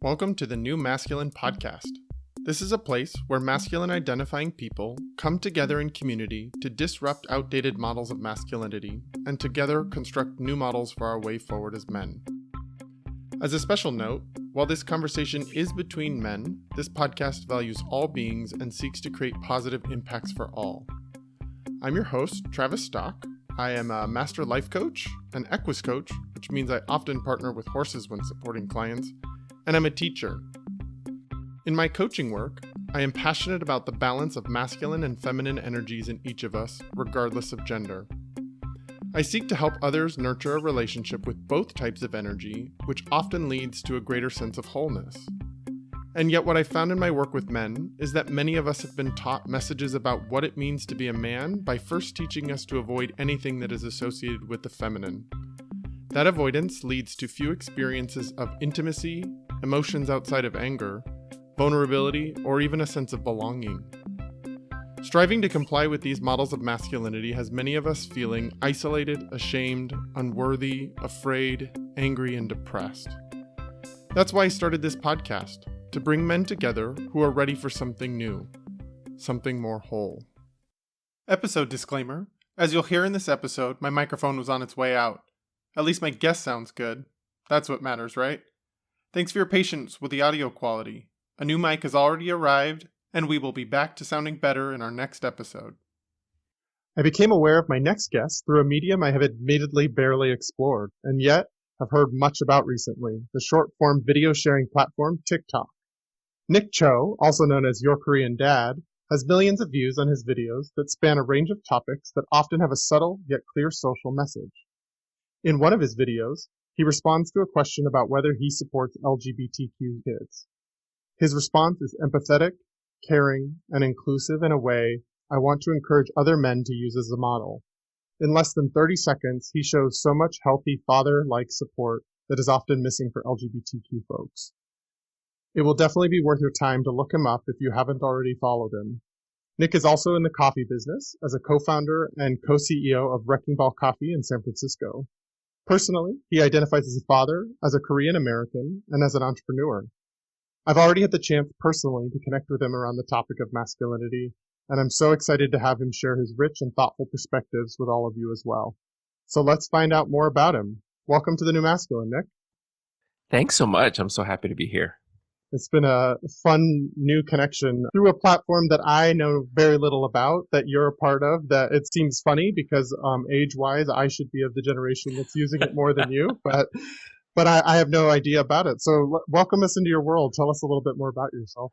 Welcome to the New Masculine Podcast. This is a place where masculine identifying people come together in community to disrupt outdated models of masculinity and together construct new models for our way forward as men. As a special note, while this conversation is between men, this podcast values all beings and seeks to create positive impacts for all. I'm your host, Travis Stock. I am a master life coach, an equus coach, which means I often partner with horses when supporting clients, and I'm a teacher. In my coaching work, I am passionate about the balance of masculine and feminine energies in each of us, regardless of gender. I seek to help others nurture a relationship with both types of energy, which often leads to a greater sense of wholeness. And yet what I found in my work with men is that many of us have been taught messages about what it means to be a man by first teaching us to avoid anything that is associated with the feminine. That avoidance leads to few experiences of intimacy, emotions outside of anger, vulnerability, or even a sense of belonging. Striving to comply with these models of masculinity has many of us feeling isolated, ashamed, unworthy, afraid, angry, and depressed. That's why I started this podcast, to bring men together who are ready for something new, something more whole. Episode disclaimer. As you'll hear in this episode, my microphone was on its way out. At least my guest sounds good. That's what matters, right? Thanks for your patience with the audio quality. A new mic has already arrived, and we will be back to sounding better in our next episode. I became aware of my next guest through a medium I have admittedly barely explored, and yet have heard much about recently, the short-form video sharing platform TikTok. Nick Cho, also known as Your Korean Dad, has millions of views on his videos that span a range of topics that often have a subtle yet clear social message. In one of his videos, he responds to a question about whether he supports LGBTQ kids. His response is empathetic, caring, and inclusive in a way I want to encourage other men to use as a model. In less than 30 seconds, he shows so much healthy father-like support that is often missing for LGBTQ folks. It will definitely be worth your time to look him up if you haven't already followed him. Nick is also in the coffee business as a co-founder and co-CEO of Wrecking Ball Coffee in San Francisco. Personally, he identifies as a father, as a Korean American, and as an entrepreneur. I've already had the chance personally to connect with him around the topic of masculinity, and I'm so excited to have him share his rich and thoughtful perspectives with all of you as well. So let's find out more about him. Welcome to the New Masculine, Nick. Thanks so much. I'm so happy to be here. It's been a fun new connection through a platform that I know very little about, that you're a part of, that it seems funny because age-wise, I should be of the generation that's using it more than you, but I have no idea about it. So welcome us into your world. Tell us a little bit more about yourself.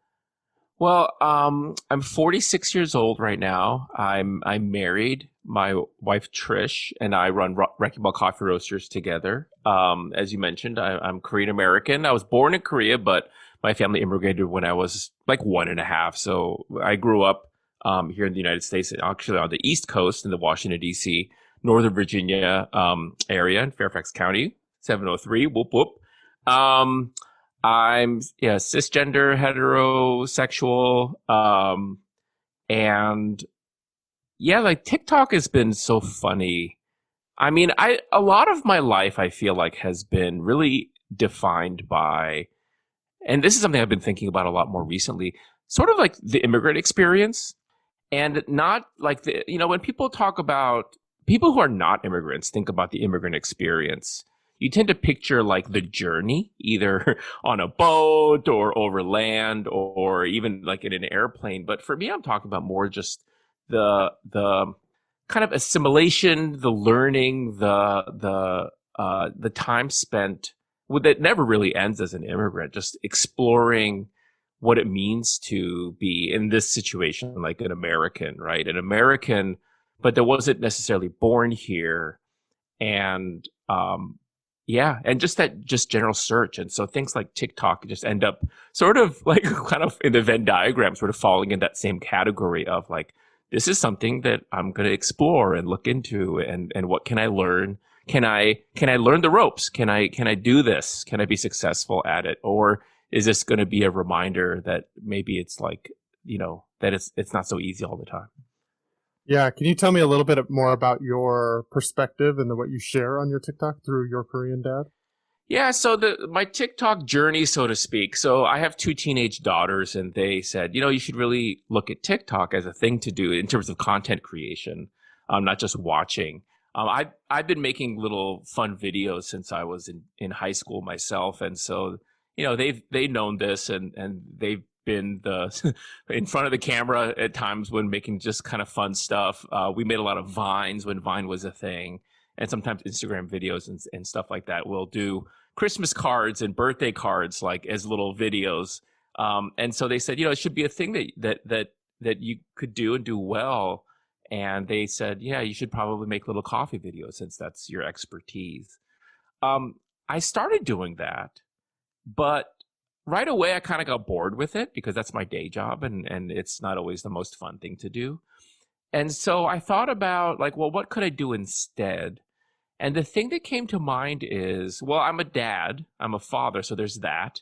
Well, I'm 46 years old right now. I'm married. My wife, Trish, and I run Wrecking Ball Coffee Roasters together. As you mentioned, I'm Korean American. I was born in Korea, but my family immigrated when I was like 1.5. So I grew up here in the United States, actually on the East Coast in the Washington, D.C., Northern Virginia area in Fairfax County, 703, whoop, whoop. I'm cisgender, heterosexual, and yeah, like TikTok has been so funny. I mean, a lot of my life I feel like has been really defined by, and this is something I've been thinking about a lot more recently, sort of like the immigrant experience, and not like when people talk about people who are not immigrants, think about the immigrant experience. You tend to picture like the journey, either on a boat or over land or even like in an airplane. But for me, I'm talking about more just the kind of assimilation, the learning, the time spent that never really ends as an immigrant, just exploring what it means to be in this situation, like an American, right? An American, but that wasn't necessarily born here. And, and just general search. And so things like TikTok just end up sort of like kind of in the Venn diagram, sort of falling in that same category of like, this is something that I'm going to explore and look into, and what can I learn? Can I learn the ropes? Can I do this? Can I be successful at it? Or is this going to be a reminder that maybe it's like, that it's not so easy all the time? Yeah, can you tell me a little bit more about your perspective and what you share on your TikTok through Your Korean Dad? Yeah, so my TikTok journey, so to speak. So I have two teenage daughters, and they said, you should really look at TikTok as a thing to do in terms of content creation, not just watching. I've been making little fun videos since I was in high school myself, and so they've known this, and they've been the in front of the camera at times when making just kind of fun stuff. We made a lot of Vines when Vine was a thing, and sometimes Instagram videos and stuff like that. We'll do Christmas cards and birthday cards like as little videos. And so they said, it should be a thing that you could do and do well. And they said, yeah, you should probably make little coffee videos since that's your expertise. I started doing that, but right away I kind of got bored with it because that's my day job, and it's not always the most fun thing to do. And so I thought about like, well, what could I do instead? And the thing that came to mind is, well, I'm a dad, I'm a father, so there's that.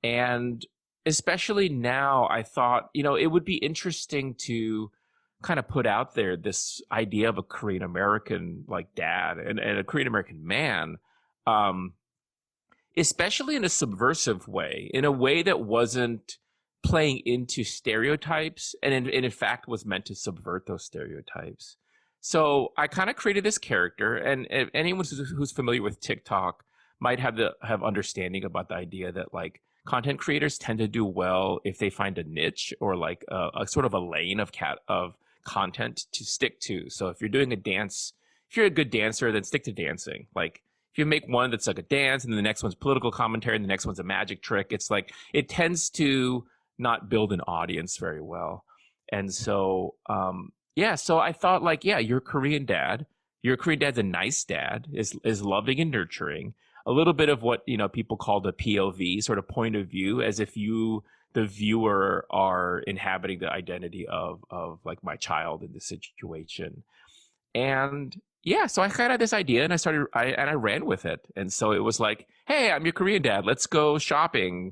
And especially now, I thought, it would be interesting to kind of put out there this idea of a Korean American like dad and a Korean American man, um, especially in a subversive way, in a way that wasn't playing into stereotypes and in fact was meant to subvert those stereotypes. So I kind of created this character, and if anyone who's familiar with TikTok might have understanding about the idea that like content creators tend to do well if they find a niche or like a sort of a lane of content to stick to. So if you're doing a dance, if you're a good dancer, then stick to dancing. Like if you make one that's like a dance and then the next one's political commentary and the next one's a magic trick, it's like it tends to not build an audience very well. And so yeah, so I thought like, yeah, your Korean dad, your Korean dad's a nice dad, is loving and nurturing. A little bit of what, people call the POV, sort of point of view, as if you, the viewer, are inhabiting the identity of like my child in this situation. And yeah, so I kind of had this idea and I ran with it. And so it was like, hey, I'm your Korean dad. Let's go shopping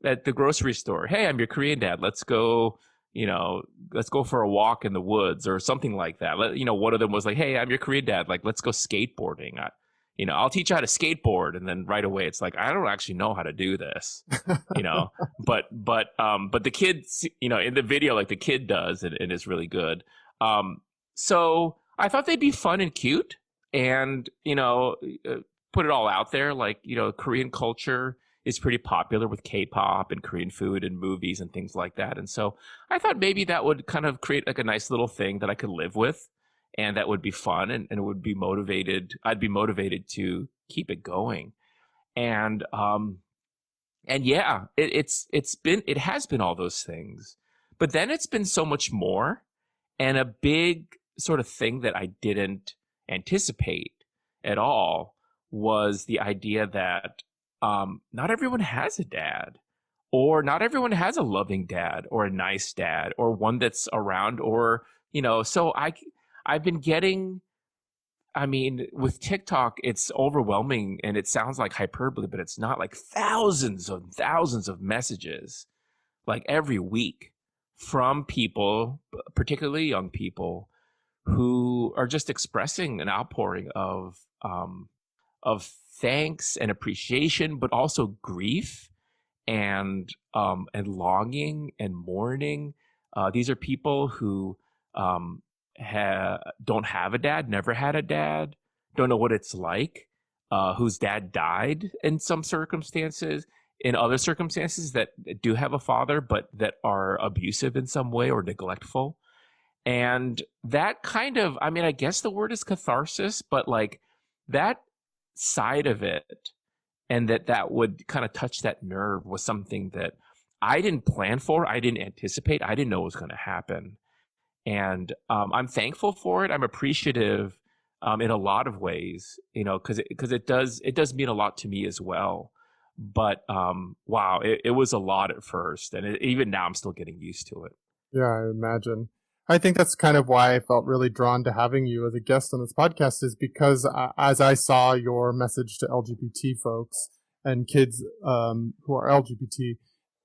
at the grocery store. Hey, I'm your Korean dad. Let's go for a walk in the woods or something like that. One of them was like, hey, I'm your Korean dad. Like, let's go skateboarding. I'll teach you how to skateboard. And then right away, it's like, I don't actually know how to do this, you know, but the kids, in the video, like the kid does, and is really good. So I thought they'd be fun and cute and, put it all out there. Like, Korean culture is pretty popular with K-pop and Korean food and movies and things like that. And so I thought maybe that would kind of create like a nice little thing that I could live with and that would be fun and it would be motivated. I'd be motivated to keep it going. And yeah, it has been all those things, but then it's been so much more, and a big sort of thing that I didn't anticipate at all was the idea that not everyone has a dad, or not everyone has a loving dad, or a nice dad, or one that's around, or So I've been getting. I mean, with TikTok, it's overwhelming, and it sounds like hyperbole, but it's not. Like thousands of messages, like every week, from people, particularly young people, who are just expressing an outpouring of thanks and appreciation, but also grief and longing and mourning. These are people who don't have a dad, never had a dad, don't know what it's like, whose dad died in some circumstances, in other circumstances that do have a father, but that are abusive in some way or neglectful. And that kind of, I mean, I guess the word is catharsis, but like that side of it, and that would kind of touch that nerve, was something that I didn't plan for. I didn't anticipate. I didn't know it was going to happen. And I'm thankful for it. I'm appreciative in a lot of ways, because it does mean a lot to me as well. But wow, it was a lot at first, and even now I'm still getting used to it. Yeah, I imagine. I think that's kind of why I felt really drawn to having you as a guest on this podcast, is because as I saw your message to LGBT folks and kids who are LGBT,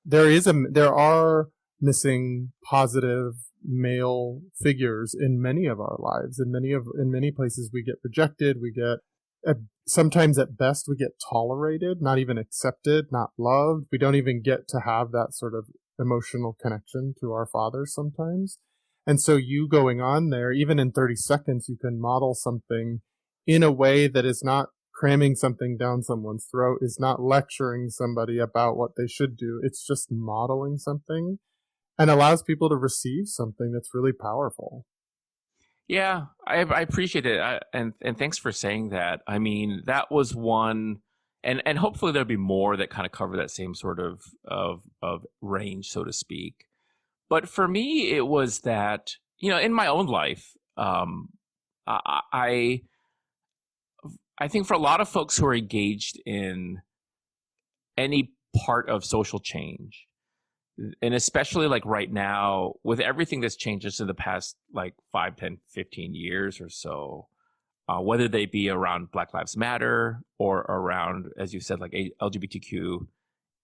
there are missing positive male figures in many of our lives. In many places, we get rejected. We get sometimes at best we get tolerated, not even accepted, not loved. We don't even get to have that sort of emotional connection to our fathers sometimes. And so you going on there, even in 30 seconds, you can model something in a way that is not cramming something down someone's throat, is not lecturing somebody about what they should do. It's just modeling something and allows people to receive something that's really powerful. Yeah, I appreciate it, and thanks for saying that. I mean, that was one, and hopefully there'll be more that kind of cover that same sort of range, so to speak. But for me, it was that, in my own life, I I think for a lot of folks who are engaged in any part of social change, and especially like right now with everything that's changed just in the past like 5, 10, 15 years or so, whether they be around Black Lives Matter or around, as you said, like LGBTQ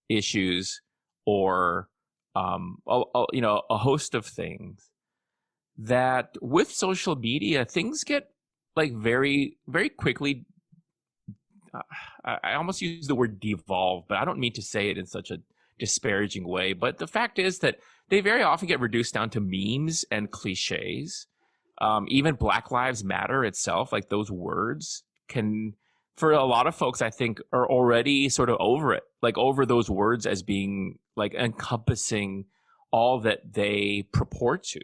issues, or a host of things, that with social media things get like very, very quickly, I almost use the word devolve, but I don't mean to say it in such a disparaging way. But the fact is that they very often get reduced down to memes and cliches. Even Black Lives Matter itself, like those words can, for a lot of folks, I think, are already sort of over it, like over those words as being like encompassing all that they purport to.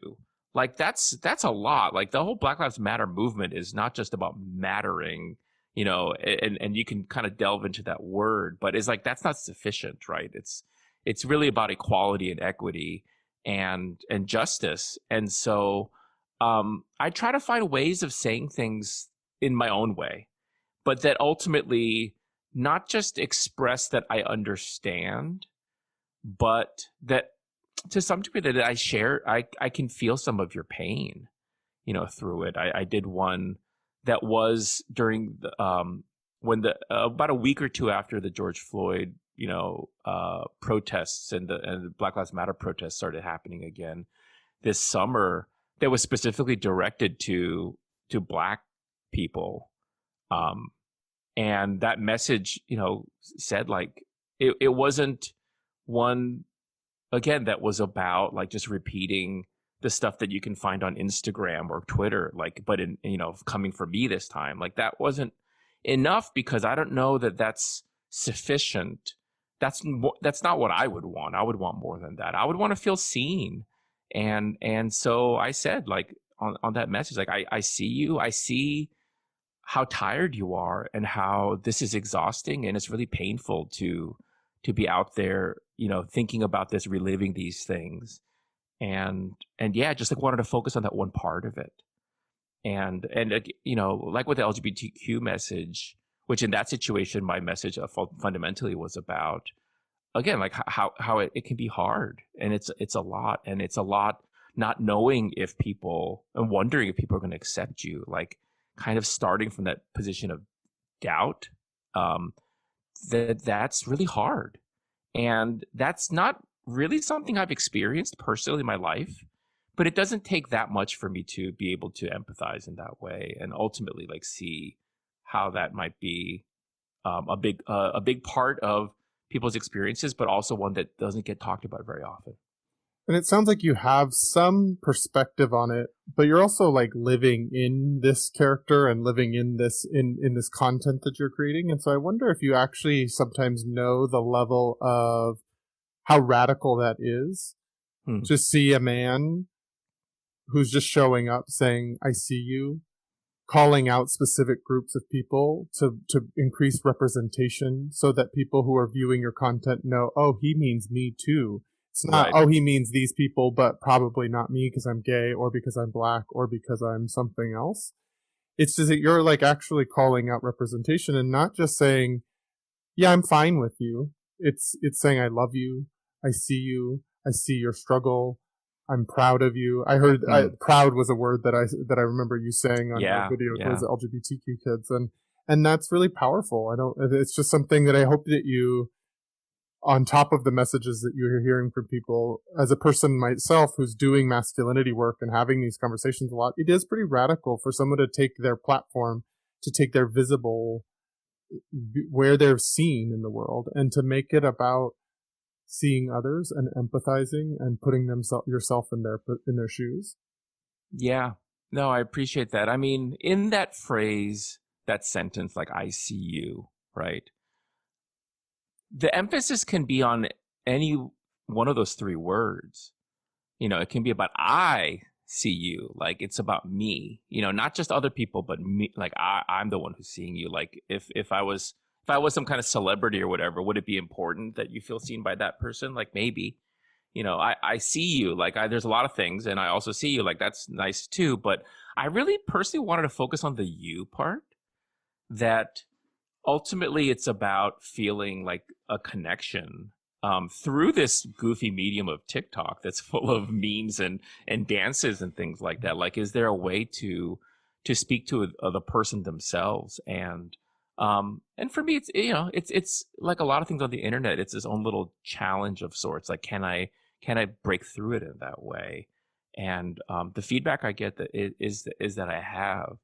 Like that's a lot. Like the whole Black Lives Matter movement is not just about mattering, and you can kind of delve into that word, but it's like that's not sufficient, right? It's really about equality and equity and justice. And so I try to find ways of saying things in my own way, but that ultimately not just express that I understand, but that to some degree that I share, I can feel some of your pain, through it. I did one that was during the, when the about a week or two after the George Floyd, protests and the Black Lives Matter protests started happening again this summer, that was specifically directed to Black people, and that message, said like it wasn't one, again, that was about like just repeating the stuff that you can find on Instagram or Twitter, like, but coming from me this time, like that wasn't enough, because I don't know that that's sufficient. That's not what I would want. I would want more than that. I would want to feel seen. And so I said, like, on that message, like, I see you, I see how tired you are and how this is exhausting, and it's really painful to be out there, thinking about this, reliving these things. And yeah, just like wanted to focus on that one part of it. And like with the LGBTQ message, which in that situation, my message fundamentally was about, again, like how it can be hard, and it's a lot, and it's a lot not knowing if people, and wondering if people are going to accept you, like kind of starting from that position of doubt. That's really hard, and that's not really something I've experienced personally in my life, but it doesn't take that much for me to be able to empathize in that way, and ultimately like see how that might be a big part of people's experiences, but also one that doesn't get talked about very often. And it sounds like you have some perspective on it, but you're also like living in this character and living in this in this content that you're creating. And so I wonder if you actually sometimes know the level of how radical that is to see a man who's just showing up saying, I see you, calling out specific groups of people to increase representation so that people who are viewing your content know, oh, he means me too. It's not, right, oh, he means these people, but probably not me because I'm gay or because I'm Black or because I'm something else. It's just that you're like actually calling out representation and not just saying, yeah, I'm fine with you. It's saying, I love you. I see you. I see your struggle. I'm proud of you. I heard proud was a word that I remember you saying on your video towards the LGBTQ kids, and that's really powerful. It's just something that I hope that you, on top of the messages that you're hearing from people, as a person myself who's doing masculinity work and having these conversations a lot, it is pretty radical for someone to take their platform to take their visible, where they're seen in the world, and to make it about seeing others and empathizing and putting yourself in their shoes. Yeah. No, I appreciate that. I mean, in that phrase, that sentence, like, I see you, right? The emphasis can be on any one of those three words. It can be about I see you, like it's about me, not just other people, but me, like I'm the one who's seeing you. Like if I was some kind of celebrity or whatever, would it be important that you feel seen by that person? Like maybe, I see you, like there's a lot of things, and I also see you, like that's nice too. But I really personally wanted to focus on the you part, that ultimately it's about feeling like a connection through this goofy medium of TikTok that's full of memes and dances and things like that. Like, is there a way to speak to the person themselves? And for me, it's like a lot of things on the internet. It's its own little challenge of sorts. Like, can I break through it in that way? And the feedback I get is that I have.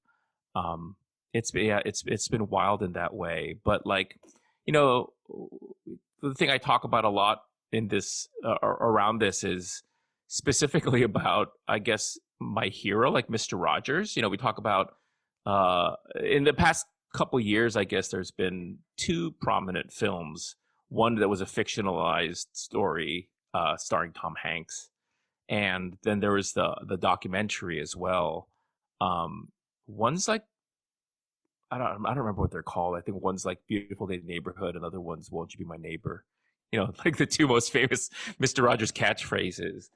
It's been wild in that way. But like, the thing I talk about a lot in this around this is specifically about, I guess, my hero, like Mr. Rogers. We talk about in the past couple years, I guess there's been two prominent films. One that was a fictionalized story starring Tom Hanks, and then there was the documentary as well. One's like, I don't remember what they're called. I think one's like Beautiful Day Neighborhood, and other one's Won't You Be My Neighbor? Like the two most famous Mr. Rogers catchphrases.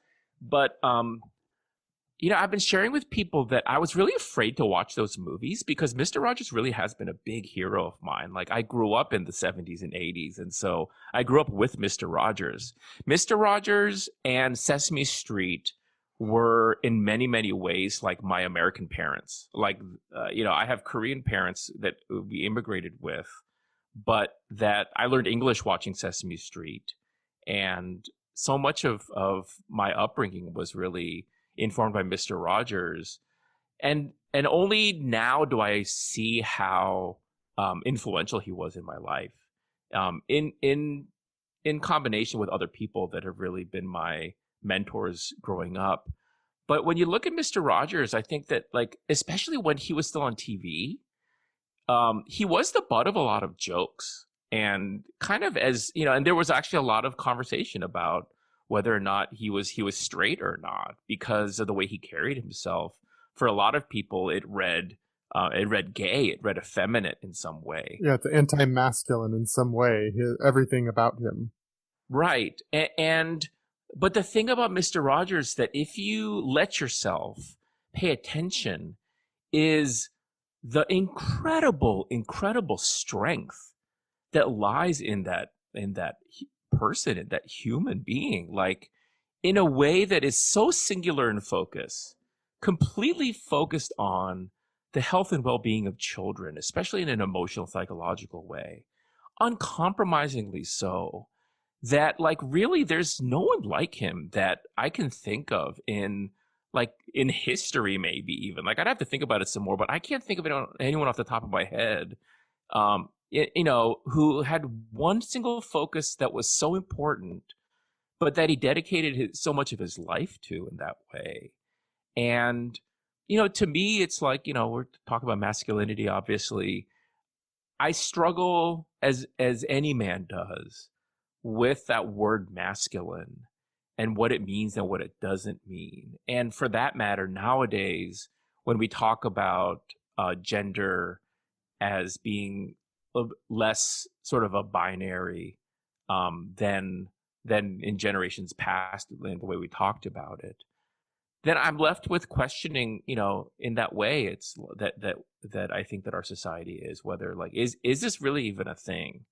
But I've been sharing with people that I was really afraid to watch those movies because Mr. Rogers really has been a big hero of mine. Like, I grew up in the 70s and 80s, and so I grew up with Mr. Rogers. Mr. Rogers and Sesame Street were in many, many ways like my American parents. Like, I have Korean parents that we immigrated with, but that I learned English watching Sesame Street. And so much of my upbringing was really informed by Mr. Rogers. And only now do I see how influential he was in my life, in combination with other people that have really been my mentors growing up. But when you look at Mr. Rogers, I think that, like, especially when he was still on TV, he was the butt of a lot of jokes, and kind of, as and there was actually a lot of conversation about whether or not he was straight or not because of the way he carried himself. For a lot of people, it read gay, it read effeminate in some way. Yeah, it's anti-masculine in some way. Everything about him. Right. But the thing about Mr. Rogers, that if you let yourself pay attention, is the incredible strength that lies in that person, in that human being, like, in a way that is so singular in focus, completely focused on the health and well-being of children, especially in an emotional, psychological way, uncompromisingly so. That, like, really there's no one like him that I can think of in history, maybe even. Like, I'd have to think about it some more, but I can't think of anyone off the top of my head, who had one single focus that was so important, but that he dedicated so much of his life to in that way. And, to me, it's like, we're talking about masculinity, obviously. I struggle, as any man does, with that word masculine and what it means and what it doesn't mean. And for that matter, nowadays, when we talk about gender as being less sort of a binary than in generations past, in the way we talked about it, then I'm left with questioning, in that way, it's that I think that our society is, whether, like, is this really even a thing,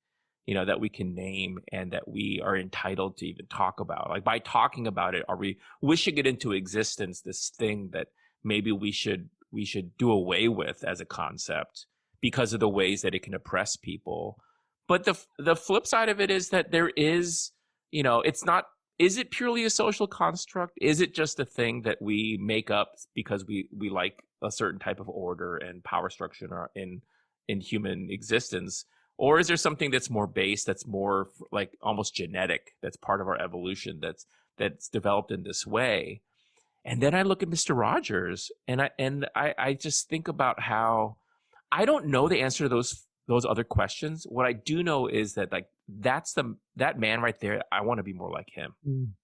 that we can name and that we are entitled to even talk about? Like, by talking about it, are we wishing it into existence, this thing that maybe we should do away with as a concept because of the ways that it can oppress people? But the flip side of it is that there is, it's not, is it purely a social construct? Is it just a thing that we make up because we like a certain type of order and power structure in in human existence? Or is there something that's more based, that's more like almost genetic, that's part of our evolution, that's developed in this way? And then I look at Mr. Rogers, and I just think about how I don't know the answer to those other questions. What I do know is that like that man right there, I want to be more like him.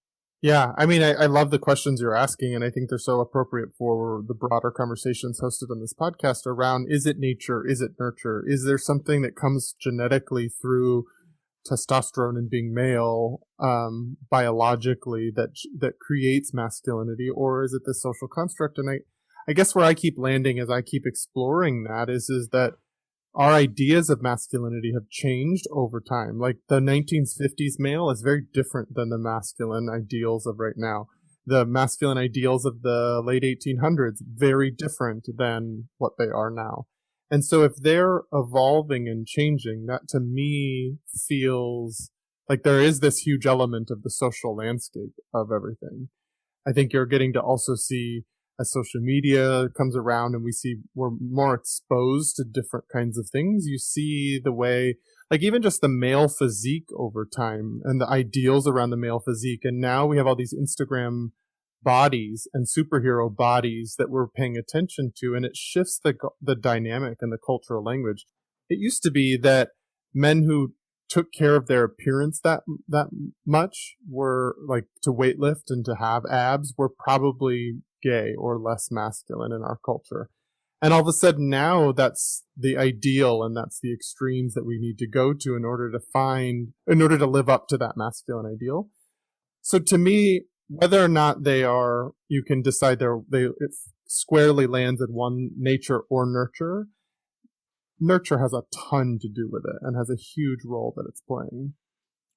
Yeah, I mean, I love the questions you're asking, and I think they're so appropriate for the broader conversations hosted on this podcast around, is it nature? Is it nurture? Is there something that comes genetically through testosterone and being male, biologically, that creates masculinity, or is it this social construct? And I guess where I keep landing as I keep exploring that is that our ideas of masculinity have changed over time. Like the 1950s male is very different than the masculine ideals of right now. The masculine ideals of the late 1800s, very different than what they are now. And so if they're evolving and changing, that to me feels like there is this huge element of the social landscape of everything. I think you're getting to also see, as social media comes around and we're more exposed to different kinds of things, you see the way, like even just the male physique over time and the ideals around the male physique. And now we have all these Instagram bodies and superhero bodies that we're paying attention to, and it shifts the dynamic and the cultural language. It used to be that men who took care of their appearance that much were like to weightlift and to have abs were probably gay or less masculine in our culture. And all of a sudden now that's the ideal and that's the extremes that we need to go to in order to live up to that masculine ideal. So to me, whether or not you can decide it squarely lands in one, nature or nurture. Nurture has a ton to do with it and has a huge role that it's playing.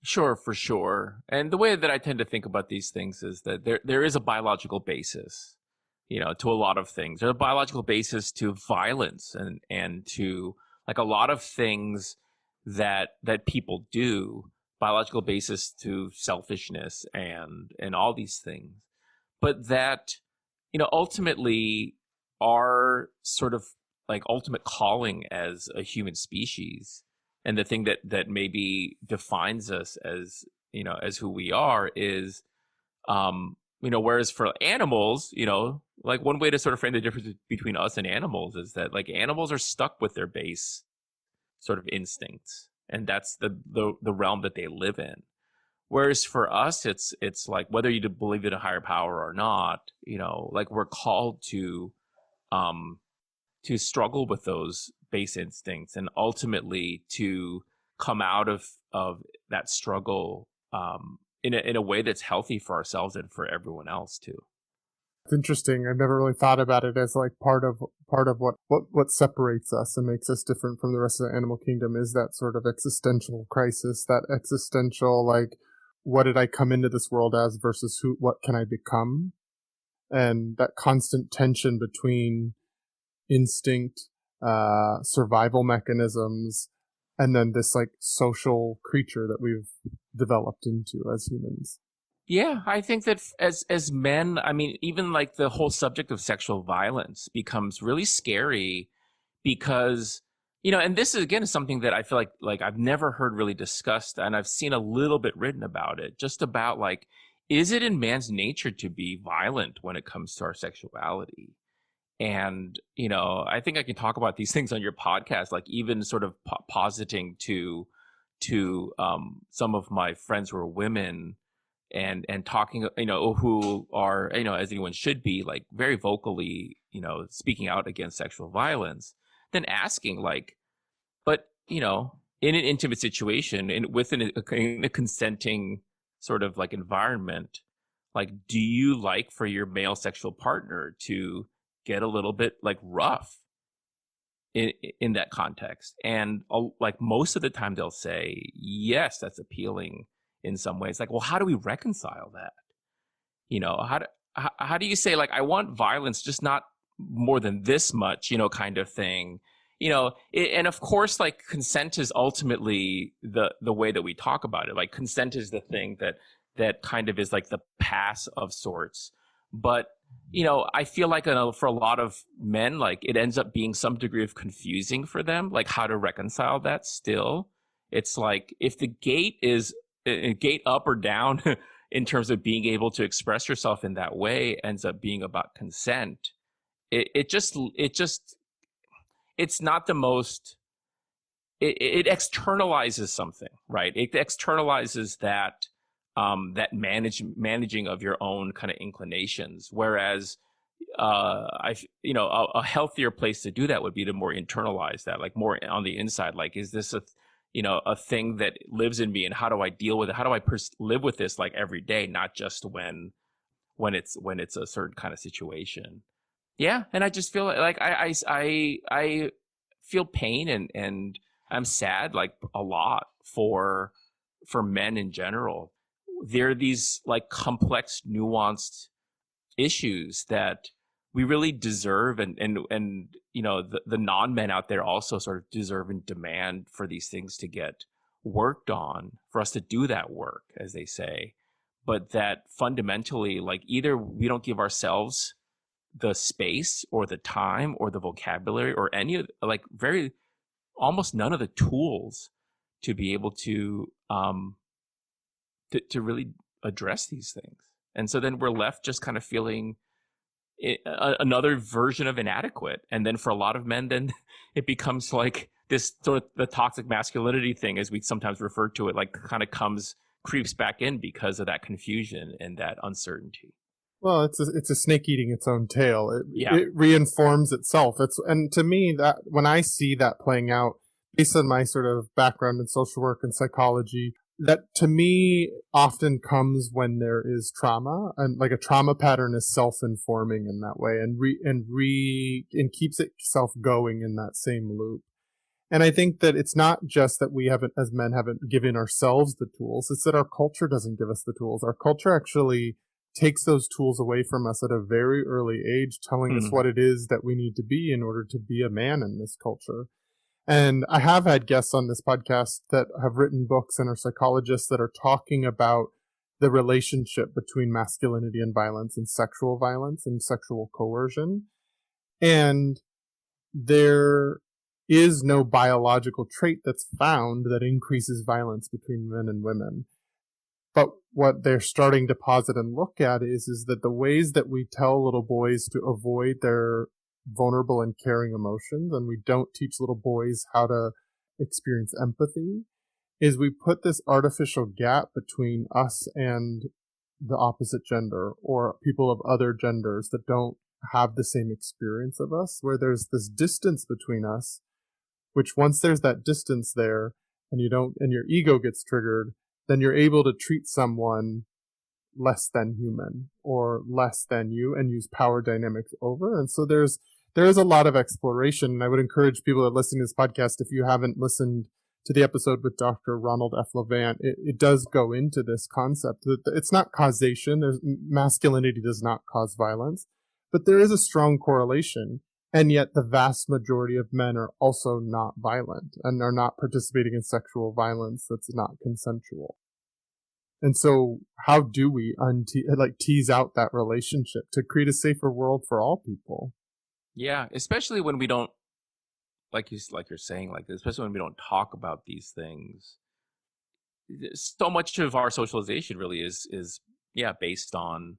Sure, for sure. And the way that I tend to think about these things is that there is a biological basis, to a lot of things. There's a biological basis to violence and to like a lot of things that people do, biological basis to selfishness and all these things. But that, ultimately our sort of like ultimate calling as a human species, and the thing that maybe defines us as as who we are is whereas for animals, like one way to sort of frame the difference between us and animals is that like animals are stuck with their base sort of instincts, and that's the realm that they live in. Whereas for us, it's like whether you believe in a higher power or not, like we're called to struggle with those base instincts and ultimately to come out of that struggle in a way that's healthy for ourselves and for everyone else too. It's interesting. I've never really thought about it as like part of what separates us and makes us different from the rest of the animal kingdom is that sort of existential crisis, that existential like, what did I come into this world as versus what can I become? And that constant tension between instinct, survival mechanisms, and then this like social creature that we've developed into as humans. Yeah, I think that as men, I mean, even like the whole subject of sexual violence becomes really scary because, and this is again something that I feel like I've never heard really discussed, and I've seen a little bit written about it, just about like, is it in man's nature to be violent when it comes to our sexuality? And, I think I can talk about these things on your podcast, like even sort of positing to some of my friends who are women and talking, who are, as anyone should be, like very vocally, speaking out against sexual violence, then asking like, but, in an intimate situation and within a consenting sort of like environment, like, do you like for your male sexual partner to get a little bit like rough in that context? And like most of the time they'll say, yes, that's appealing in some ways. Like, well, how do we reconcile that? How do you say like, I want violence, just not more than this much, kind of thing, and of course, like consent is ultimately the way that we talk about it. Like consent is the thing that kind of is like the pass of sorts. But I feel like for a lot of men, like it ends up being some degree of confusing for them, like how to reconcile that still. It's like if the gate is a gate up or down in terms of being able to express yourself in that way ends up being about consent. It's not the most, it externalizes something, right? It externalizes that managing of your own kind of inclinations. Whereas, a healthier place to do that would be to more internalize that, like more on the inside. Like, is this a thing that lives in me, and how do I deal with it? How do I live with this like every day, not just when it's a certain kind of situation. Yeah, and I just feel like I feel pain and I'm sad like a lot for men in general. There are these like complex, nuanced issues that we really deserve, and the non-men out there also sort of deserve and demand for these things to get worked on, for us to do that work, as they say. But that fundamentally, like, either we don't give ourselves the space or the time or the vocabulary or any of, like, very almost none of the tools to be able to really address these things. And so then we're left just kind of feeling another version of inadequate. And then for a lot of men, then it becomes like this sort of the toxic masculinity thing, as we sometimes refer to it, like kind of creeps back in because of that confusion and that uncertainty. Well, it's a snake eating its own tail. It Yeah. reinforms itself. And to me, that when I see that playing out, based on my sort of background in social work and psychology, that to me often comes when there is trauma, and like a trauma pattern is self-informing in that way, and keeps itself going in that same loop. And I think that it's not just that we haven't, as men, haven't given ourselves the tools. It's that our culture doesn't give us the tools. Our culture actually takes those tools away from us at a very early age, telling us what it is that we need to be in order to be a man in this culture. And I have had guests on this podcast that have written books and are psychologists that are talking about the relationship between masculinity and sexual violence and sexual coercion. And there is no biological trait that's found that increases violence between men and women. But what they're starting to posit and look at is that the ways that we tell little boys to avoid their vulnerable and caring emotions, and we don't teach little boys how to experience empathy, is we put this artificial gap between us and the opposite gender or people of other genders that don't have the same experience of us, where there's this distance between us, which once there's that distance there and your ego gets triggered, then you're able to treat someone less than human or less than you and use power dynamics over. And so there is a lot of exploration. And I would encourage people that are listening to this podcast, if you haven't listened to the episode with Dr. Ronald F. Levant, it does go into this concept that it's not causation. Masculinity does not cause violence, but there is a strong correlation. And yet the vast majority of men are also not violent and are not participating in sexual violence that's not consensual. And so how do we tease out that relationship to create a safer world for all people? Yeah, especially when we don't, like you're saying, like, especially when we don't talk about these things. So much of our socialization really is based on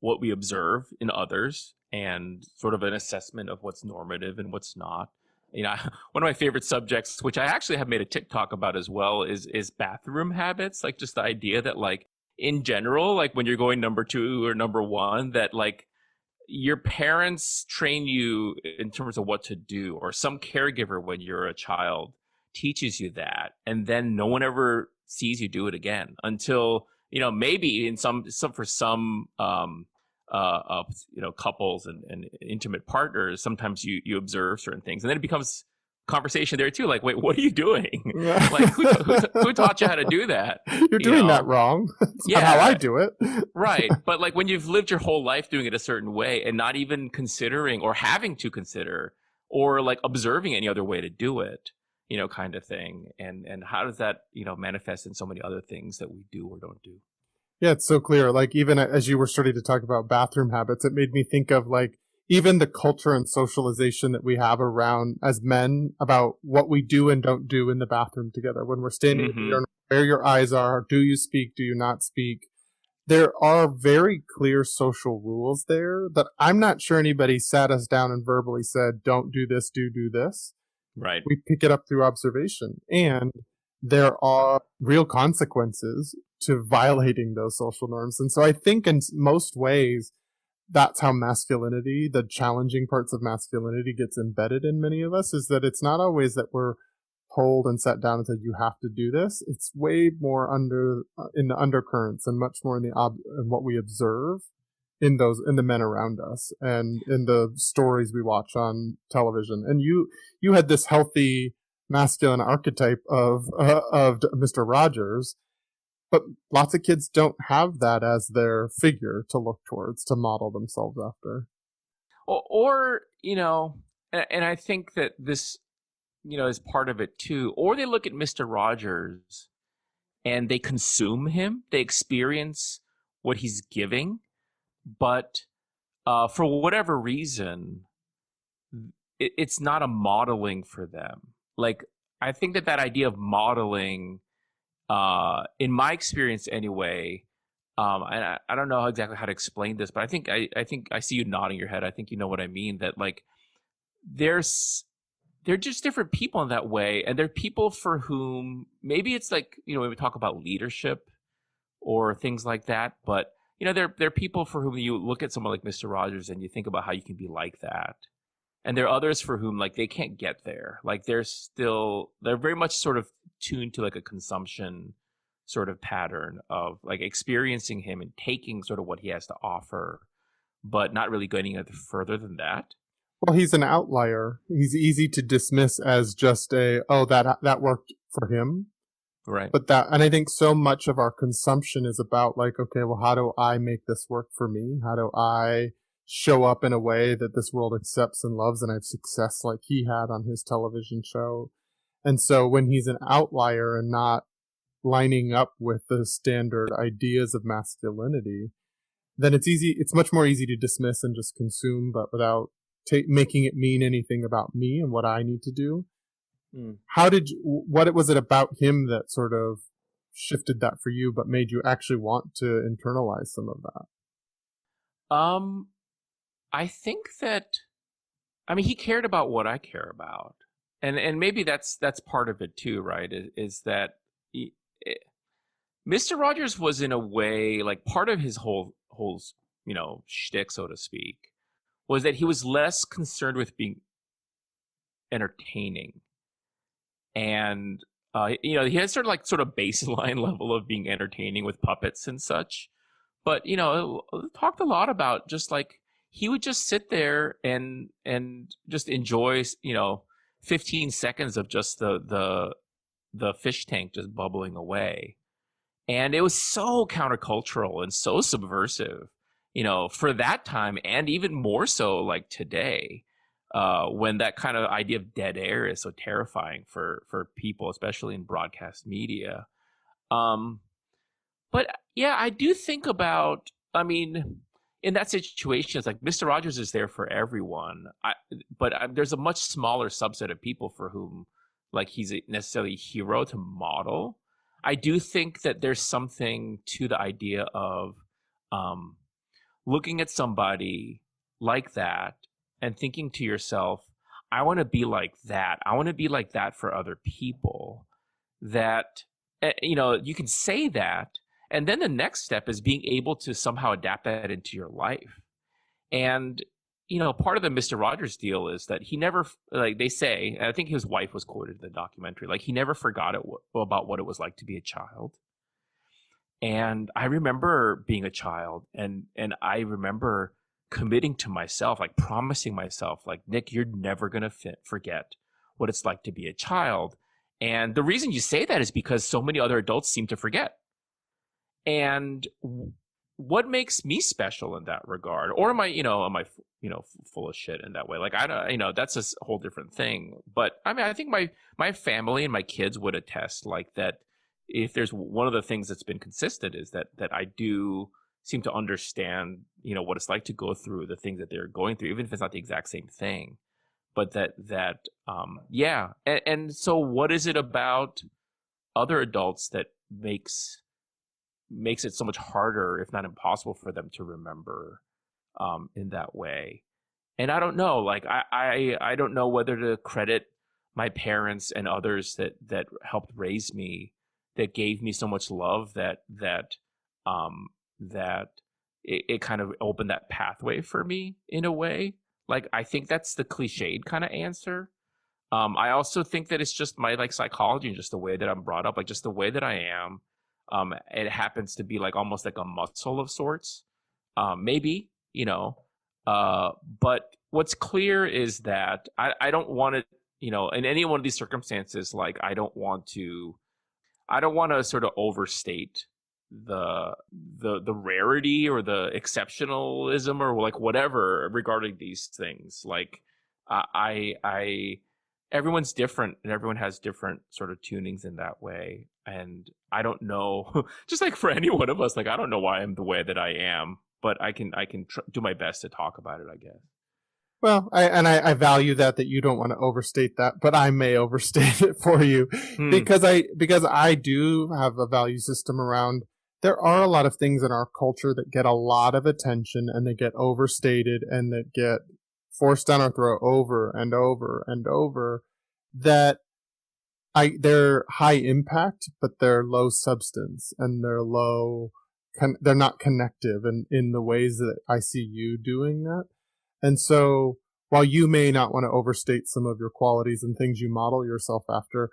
what we observe in others and sort of an assessment of what's normative and what's not. One of my favorite subjects, which I actually have made a TikTok about as well, is bathroom habits. Like, just the idea that, like, in general, like when you're going number 2 or number 1, that like your parents train you in terms of what to do, or some caregiver when you're a child teaches you that, and then no one ever sees you do it again until, maybe in some for some couples and intimate partners, sometimes you observe certain things, and then it becomes conversation there too. Like, wait, what are you doing? Like, who taught you how to do that? You're doing that wrong. That's not how I do it. Right. But like when you've lived your whole life doing it a certain way and not even considering or having to consider or like observing any other way to do it, kind of thing. And how does that, manifest in so many other things that we do or don't do? Yeah, it's so clear. Like, even as you were starting to talk about bathroom habits, it made me think of like even the culture and socialization that we have around as men about what we do and don't do in the bathroom together. When we're standing, we don't know where your eyes are. Do you speak? Do you not speak? There are very clear social rules there that I'm not sure anybody sat us down and verbally said, don't do this, do this. Right. We pick it up through observation. And there are real consequences to violating those social norms. And so I think in most ways, that's how masculinity, the challenging parts of masculinity, gets embedded in many of us, is that it's not always that we're pulled and set down and said, you have to do this. It's way more in the undercurrents and much more in in what we observe in the men around us and in the stories we watch on television. And you had this healthy masculine archetype of Mr. Rogers, but lots of kids don't have that as their figure to look towards, to model themselves after. Or and I think that this, is part of it too. Or they look at Mr. Rogers and they consume him. They experience what he's giving, but for whatever reason, it's not a modeling for them. Like, I think that idea of modeling, in my experience anyway, and I don't know exactly how to explain this, but I think I see you nodding your head. I think you know what I mean. That like they're just different people in that way, and they're people for whom maybe it's like when we talk about leadership or things like that, but they're people for whom you look at someone like Mr. Rogers and you think about how you can be like that. And there are others for whom like they can't get there. Like they're very much sort of tuned to like a consumption sort of pattern of like experiencing him and taking sort of what he has to offer, but not really going any further than that. Well, he's an outlier. He's easy to dismiss as just that worked for him. Right. But and I think so much of our consumption is about like, okay, well, how do I make this work for me? How do I show up in a way that this world accepts and loves and have success like he had on his television show? And so when he's an outlier and not lining up with the standard ideas of masculinity, then it's much more easy to dismiss and just consume, but without making it mean anything about me and what I need to do. What was it about him that sort of shifted that for you, but made you actually want to internalize some of that? I think that, he cared about what I care about, and maybe that's part of it too, right? Is that Mr. Rogers was in a way like part of his whole shtick, so to speak, was that he was less concerned with being entertaining. And he had sort of baseline level of being entertaining with puppets and such, but talked a lot about just like he would just sit there and just enjoy 15 seconds of just the fish tank just bubbling away, and it was so countercultural and so subversive for that time, and even more so like today. When that kind of idea of dead air is so terrifying for people, especially in broadcast media. But yeah, I do think about, in that situation, it's like Mr. Rogers is there for everyone. But there's a much smaller subset of people for whom like he's necessarily a hero to model. I do think that there's something to the idea of looking at somebody like that and thinking to yourself, I want to be like that. I want to be like that for other people. That, you can say that. And then the next step is being able to somehow adapt that into your life. And, part of the Mr. Rogers deal is that he never, like they say, and I think his wife was quoted in the documentary, like he never forgot about what it was like to be a child. And I remember being a child, and I remember committing to myself, like promising myself, like, Nick, you're never going to forget what it's like to be a child. And the reason you say that is because so many other adults seem to forget. And what makes me special in that regard? Or am I full of shit in that way? Like, I don't, that's a whole different thing. But I think my family and my kids would attest like that. if there's one of the things that's been consistent is that I do seem to understand, what it's like to go through the things that they're going through, even if it's not the exact same thing. But yeah. And so what is it about other adults that makes it so much harder, if not impossible, for them to remember in that way? And I don't know, like I don't know whether to credit my parents and others that helped raise me, that gave me so much love, that it kind of opened that pathway for me in a way. Like, I think that's the cliched kind of answer. I also think that it's just my like psychology and just the way that I'm brought up, like just the way that I am. It happens to be like almost like a muscle of sorts, maybe, but what's clear is that I don't want to, in any one of these circumstances, like I don't want to sort of overstate the rarity or the exceptionalism or like whatever regarding these things. Like I everyone's different and everyone has different sort of tunings in that way. And I don't know, just like for any one of us, like I don't know why I'm the way that I am, but I can do my best to talk about it, I guess. Well, I value that you don't want to overstate that, but I may overstate it for you because I do have a value system around. There are a lot of things in our culture that get a lot of attention and they get overstated and that get forced down our throat over and over and over, that they're high impact, but they're low substance and they're not connective in the ways that I see you doing that. And so while you may not want to overstate some of your qualities and things you model yourself after,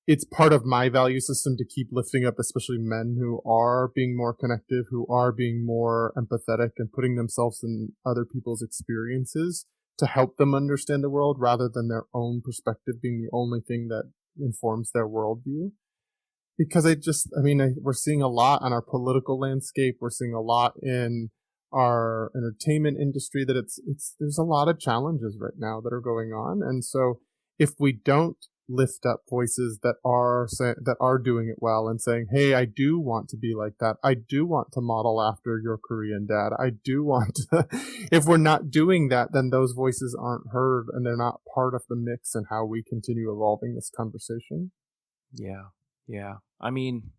it's part of my value system to keep lifting up, especially men who are being more connective, who are being more empathetic and putting themselves in other people's experiences to help them understand the world rather than their own perspective being the only thing that informs their worldview. Because we're seeing a lot on our political landscape. We're seeing a lot in our entertainment industry that there's a lot of challenges right now that are going on. And so if we don't lift up voices that are doing it well and saying, hey, I do want to be like that. I do want to model after your Korean dad. I do want to. If we're not doing that, then those voices aren't heard and they're not part of the mix in how we continue evolving this conversation. Yeah. Yeah. I mean,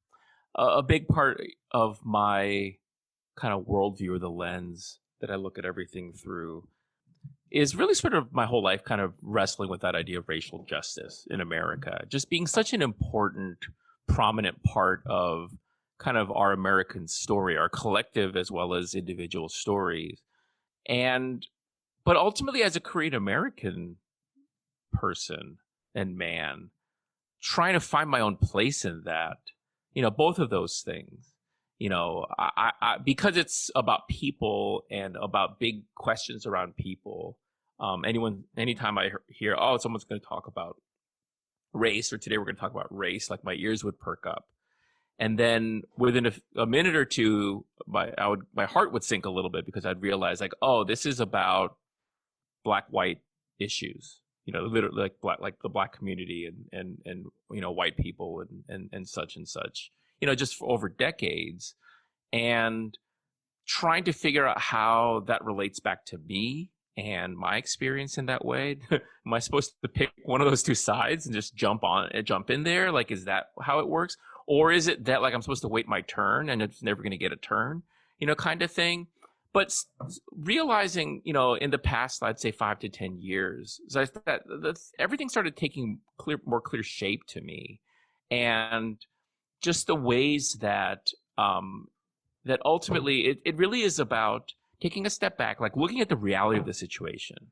a big part of my kind of worldview or the lens that I look at everything through is really sort of my whole life kind of wrestling with that idea of racial justice in America, just being such an important, prominent part of kind of our American story, our collective as well as individual stories. But ultimately, as a Korean American person and man, trying to find my own place in that, both of those things. Because it's about people and about big questions around people. Anytime I hear, someone's going to talk about race, or today we're going to talk about race, like my ears would perk up. And then within a minute or two, my heart would sink a little bit because I'd realize like, this is about black-white issues. Literally like the black community and white people and such and such. Just for over decades, and trying to figure out how that relates back to me and my experience in that way. Am I supposed to pick one of those two sides and just jump in there? Like, is that how it works? Or is it that like I'm supposed to wait my turn and it's never going to get a turn, kind of thing? But realizing, in the past, I'd say 5 to 10 years, that everything started taking more clear shape to me. And just the ways that that ultimately it really is about taking a step back, like looking at the reality of the situation,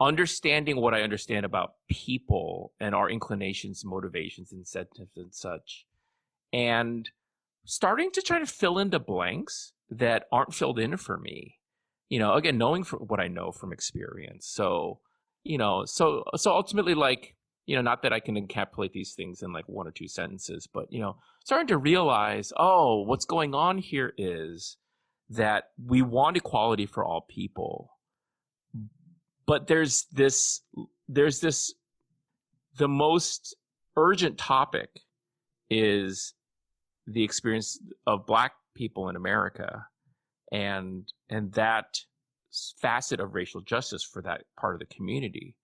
understanding what I understand about people and our inclinations, motivations, incentives, and such, and starting to try to fill in the blanks that aren't filled in for me. Again, knowing what I know from experience. So, so ultimately, like, not that I can encapsulate these things in like one or two sentences, but, starting to realize, what's going on here is that we want equality for all people. But there's this, the most urgent topic is the experience of Black people in America and that facet of racial justice for that part of the community.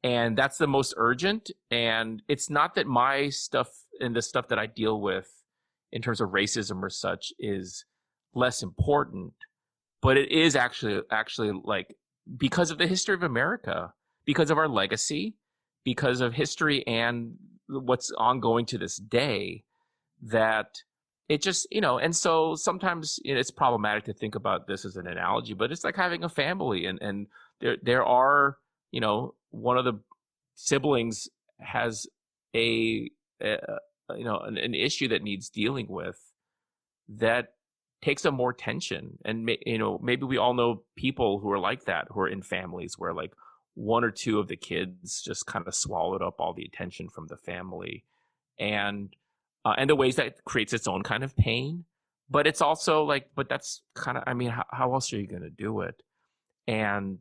And that's the most urgent. And it's not that my stuff and the stuff that I deal with in terms of racism or such is less important, but it is actually like, because of the history of America, because of our legacy, because of history and what's ongoing to this day, that it just, and so sometimes it's problematic to think about this as an analogy, but it's like having a family, and there are, one of the siblings has an issue that needs dealing with that takes up more tension. And maybe we all know people who are like that, who are in families where like one or two of the kids just kind of swallowed up all the attention from the family, and the ways that creates its own kind of pain. But it's also like, but that's kind of, how else are you going to do it? And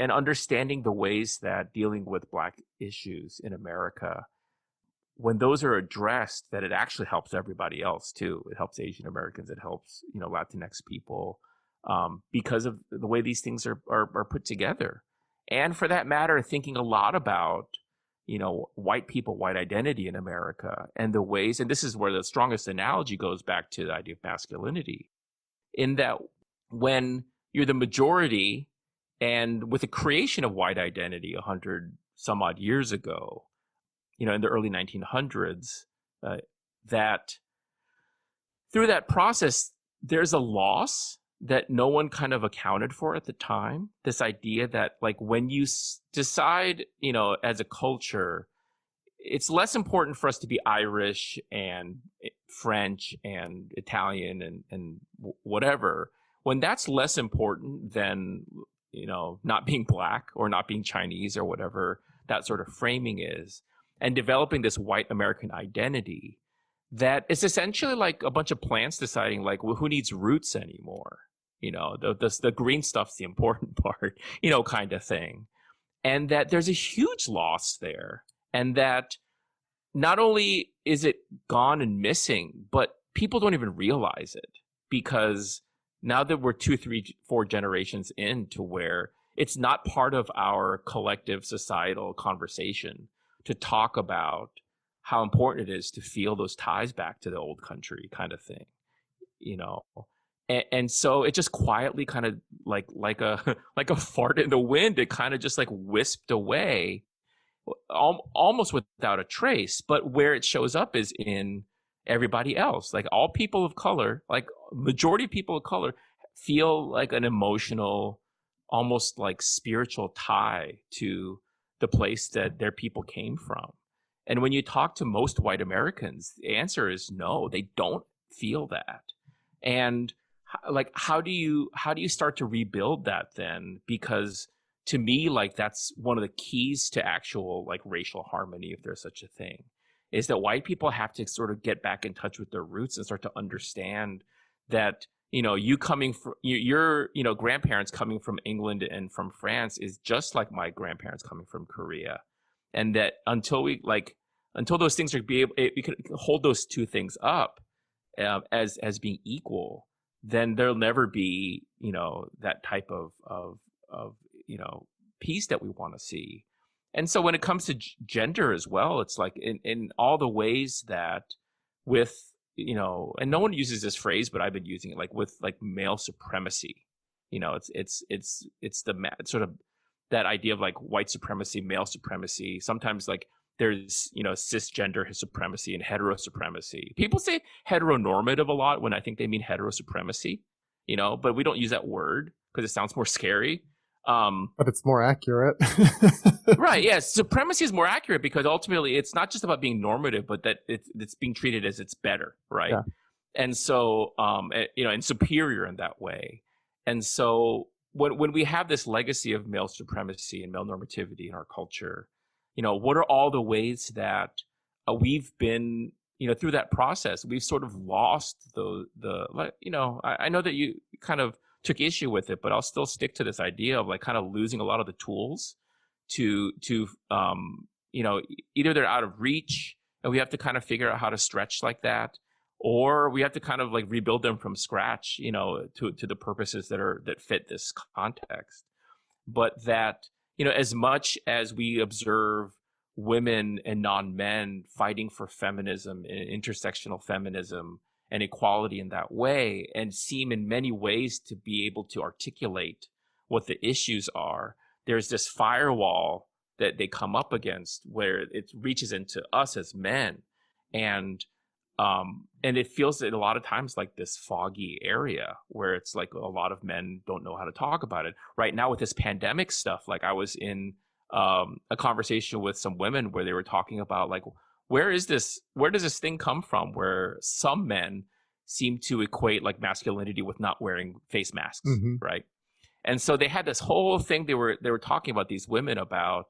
understanding the ways that dealing with Black issues in America, when those are addressed, that it actually helps everybody else too. It helps Asian Americans. It helps, Latinx people, because of the way these things are put together. And for that matter, thinking a lot about, white people, white identity in America, and the ways, and this is where the strongest analogy goes back to the idea of masculinity, in that when you're the majority, and with the creation of white identity 100 some odd years ago, in the early 1900s, that through that process, there's a loss that no one kind of accounted for at the time. This idea that like when you decide, as a culture, it's less important for us to be Irish and French and Italian and whatever, when that's less important than, not being Black or not being Chinese or whatever that sort of framing is, and developing this white American identity that is essentially like a bunch of plants deciding like, well, who needs roots anymore? The green stuff's the important part, kind of thing. And that there's a huge loss there. And that not only is it gone and missing, but people don't even realize it, because now that we're 2, 3, 4 generations into where it's not part of our collective societal conversation to talk about how important it is to feel those ties back to the old country kind of thing, And so it just quietly kind of like a fart in the wind, it kind of just like wisped away, almost without a trace. But where it shows up is in everybody else. Like all people of color, like majority of people of color, feel like an emotional, almost like spiritual tie to the place that their people came from. And when you talk to most white Americans, the answer is no, they don't feel that. And like, how do you start to rebuild that then? Because to me, like, that's one of the keys to actual like racial harmony, if there's such a thing, is that white people have to sort of get back in touch with their roots and start to understand that, you coming from your grandparents coming from England and from France is just like my grandparents coming from Korea. And that until those things we can hold those two things up as being equal, then there'll never be, that type of peace that we want to see. And so when it comes to gender as well, it's like in all the ways that with, and no one uses this phrase, but I've been using it, like with like male supremacy, it's the sort of that idea of like white supremacy, male supremacy. Sometimes like there's, cisgender supremacy and heterosupremacy. People say heteronormative a lot when I think they mean heterosupremacy, but we don't use that word because it sounds more scary. But it's more accurate. Right. Yes. Supremacy is more accurate because ultimately it's not just about being normative, but that it's being treated as it's better. Right. Yeah. And so, and superior in that way. And so when we have this legacy of male supremacy and male normativity in our culture, what are all the ways that we've been, through that process, we've sort of lost I know that you kind of took issue with it, but I'll still stick to this idea of like kind of losing a lot of the tools to either they're out of reach and we have to kind of figure out how to stretch like that, or we have to kind of like rebuild them from scratch, to the purposes that fit this context. But that, as much as we observe women and non-men fighting for feminism and intersectional feminism and equality in that way, and seem in many ways to be able to articulate what the issues are, there's this firewall that they come up against where it reaches into us as men, and it feels that a lot of times like this foggy area where it's like a lot of men don't know how to talk about it right now with this pandemic stuff. Like I was in a conversation with some women where they were talking about like, where does this thing come from where some men seem to equate like masculinity with not wearing face masks, right? And so they had this whole thing they were talking about, these women, about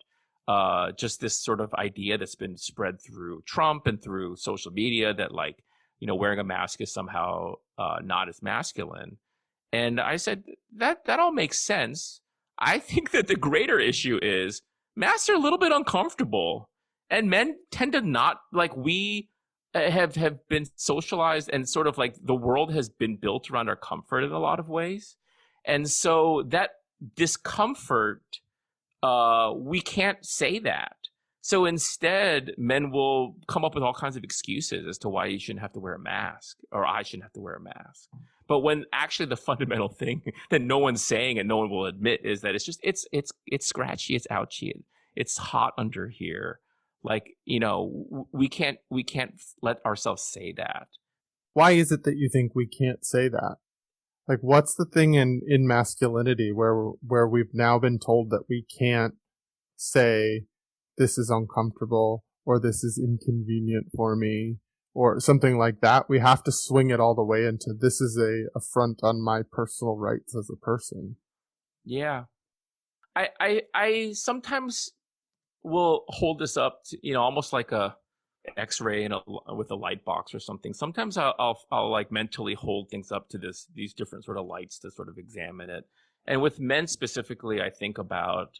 just this sort of idea that's been spread through Trump and through social media that like, wearing a mask is somehow not as masculine. And I said, that all makes sense. I think that the greater issue is masks are a little bit uncomfortable, and men tend to not, like, we have been socialized, and sort of like the world has been built around our comfort in a lot of ways. And so that discomfort, we can't say that. So instead, men will come up with all kinds of excuses as to why you shouldn't have to wear a mask, or I shouldn't have to wear a mask. But when actually the fundamental thing that no one's saying and no one will admit is that it's scratchy, it's ouchy, it's hot under here. Like, we can't let ourselves say that. Why is it that you think we can't say that? Like, what's the thing in masculinity where we've now been told that we can't say this is uncomfortable or this is inconvenient for me or something like that? We have to swing it all the way into this is a affront on my personal rights as a person. Yeah. I sometimes will hold this up to, almost like a X-ray with a light box or something. Sometimes I'll like mentally hold things up to these different sort of lights to sort of examine it. And with men specifically, I think about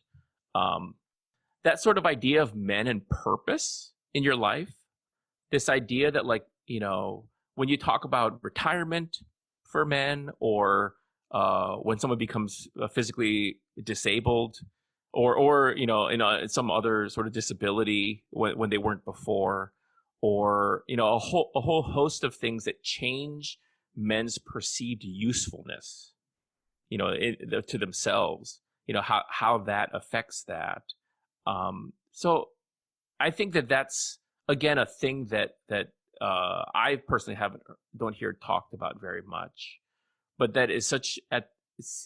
that sort of idea of men and purpose in your life. This idea that, like, when you talk about retirement for men, or when someone becomes physically disabled, or in some other sort of disability when they weren't before, or a whole host of things that change men's perceived usefulness, to themselves, how that affects that. So I think that that's, again, a thing that I personally don't hear talked about very much, but that is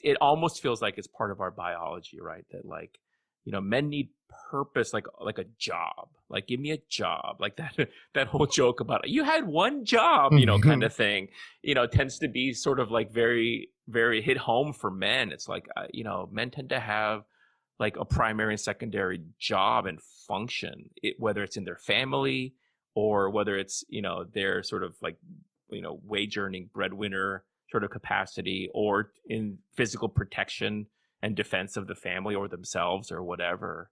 it almost feels like it's part of our biology, right? That, like, men need purpose, like a job. Like, give me a job. Like that whole joke about you had one job, kind of thing, tends to be sort of like very, very hit home for men. It's like, men tend to have like a primary and secondary job and function, whether it's in their family or whether it's, their sort of like, wage earning breadwinner sort of capacity, or in physical protection and defense of the family or themselves or whatever.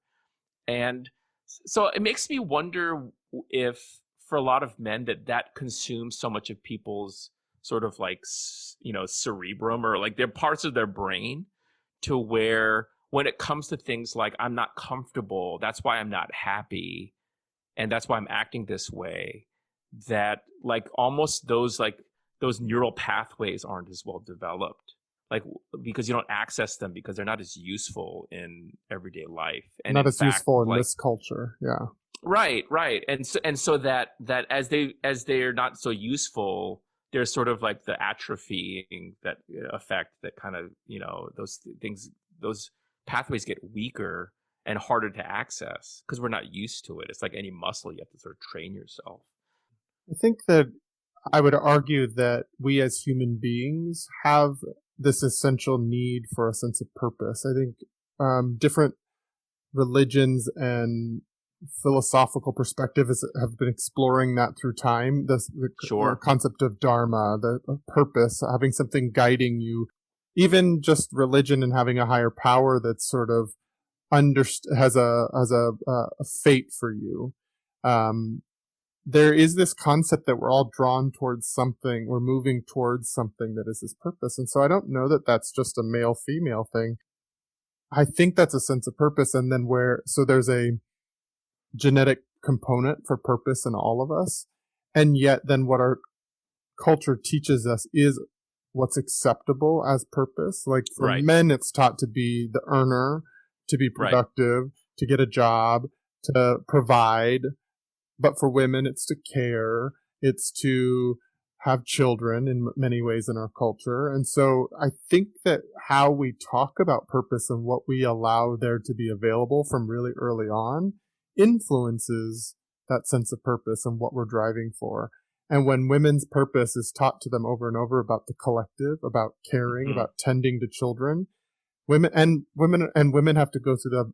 And so it makes me wonder if, for a lot of men, that consumes so much of people's sort of like, cerebrum, or like their parts of their brain, to where when it comes to things like, I'm not comfortable, that's why I'm not happy, and that's why I'm acting this way, that like almost those neural pathways aren't as well developed, like, because you don't access them because they're not as useful in everyday life, and not as useful in like, this culture. Yeah. Right. And so that as they're not so useful, there's sort of like the atrophying that effect that kind of, those things, those pathways get weaker and harder to access because we're not used to it. It's like any muscle, you have to sort of train yourself. I think that I would argue that we as human beings have this essential need for a sense of purpose. I think different religions and philosophical perspectives have been exploring that through time. The concept of dharma, the purpose, having something guiding you, even just religion and having a higher power that sort of has a fate for you. there is this concept that we're all drawn towards something, we're moving towards something that is this purpose. And so I don't know that that's just a male female thing. I think that's a sense of purpose. And then so there's a genetic component for purpose in all of us. And yet then what our culture teaches us is what's acceptable as purpose. Like for men, it's taught to be the earner, to be productive, to get a job, to provide. But for women, it's to care. It's to have children in many ways in our culture. And so I think that how we talk about purpose and what we allow there to be available from really early on influences that sense of purpose and what we're driving for. And when women's purpose is taught to them over and over about the collective, about caring, about tending to children, women have to go through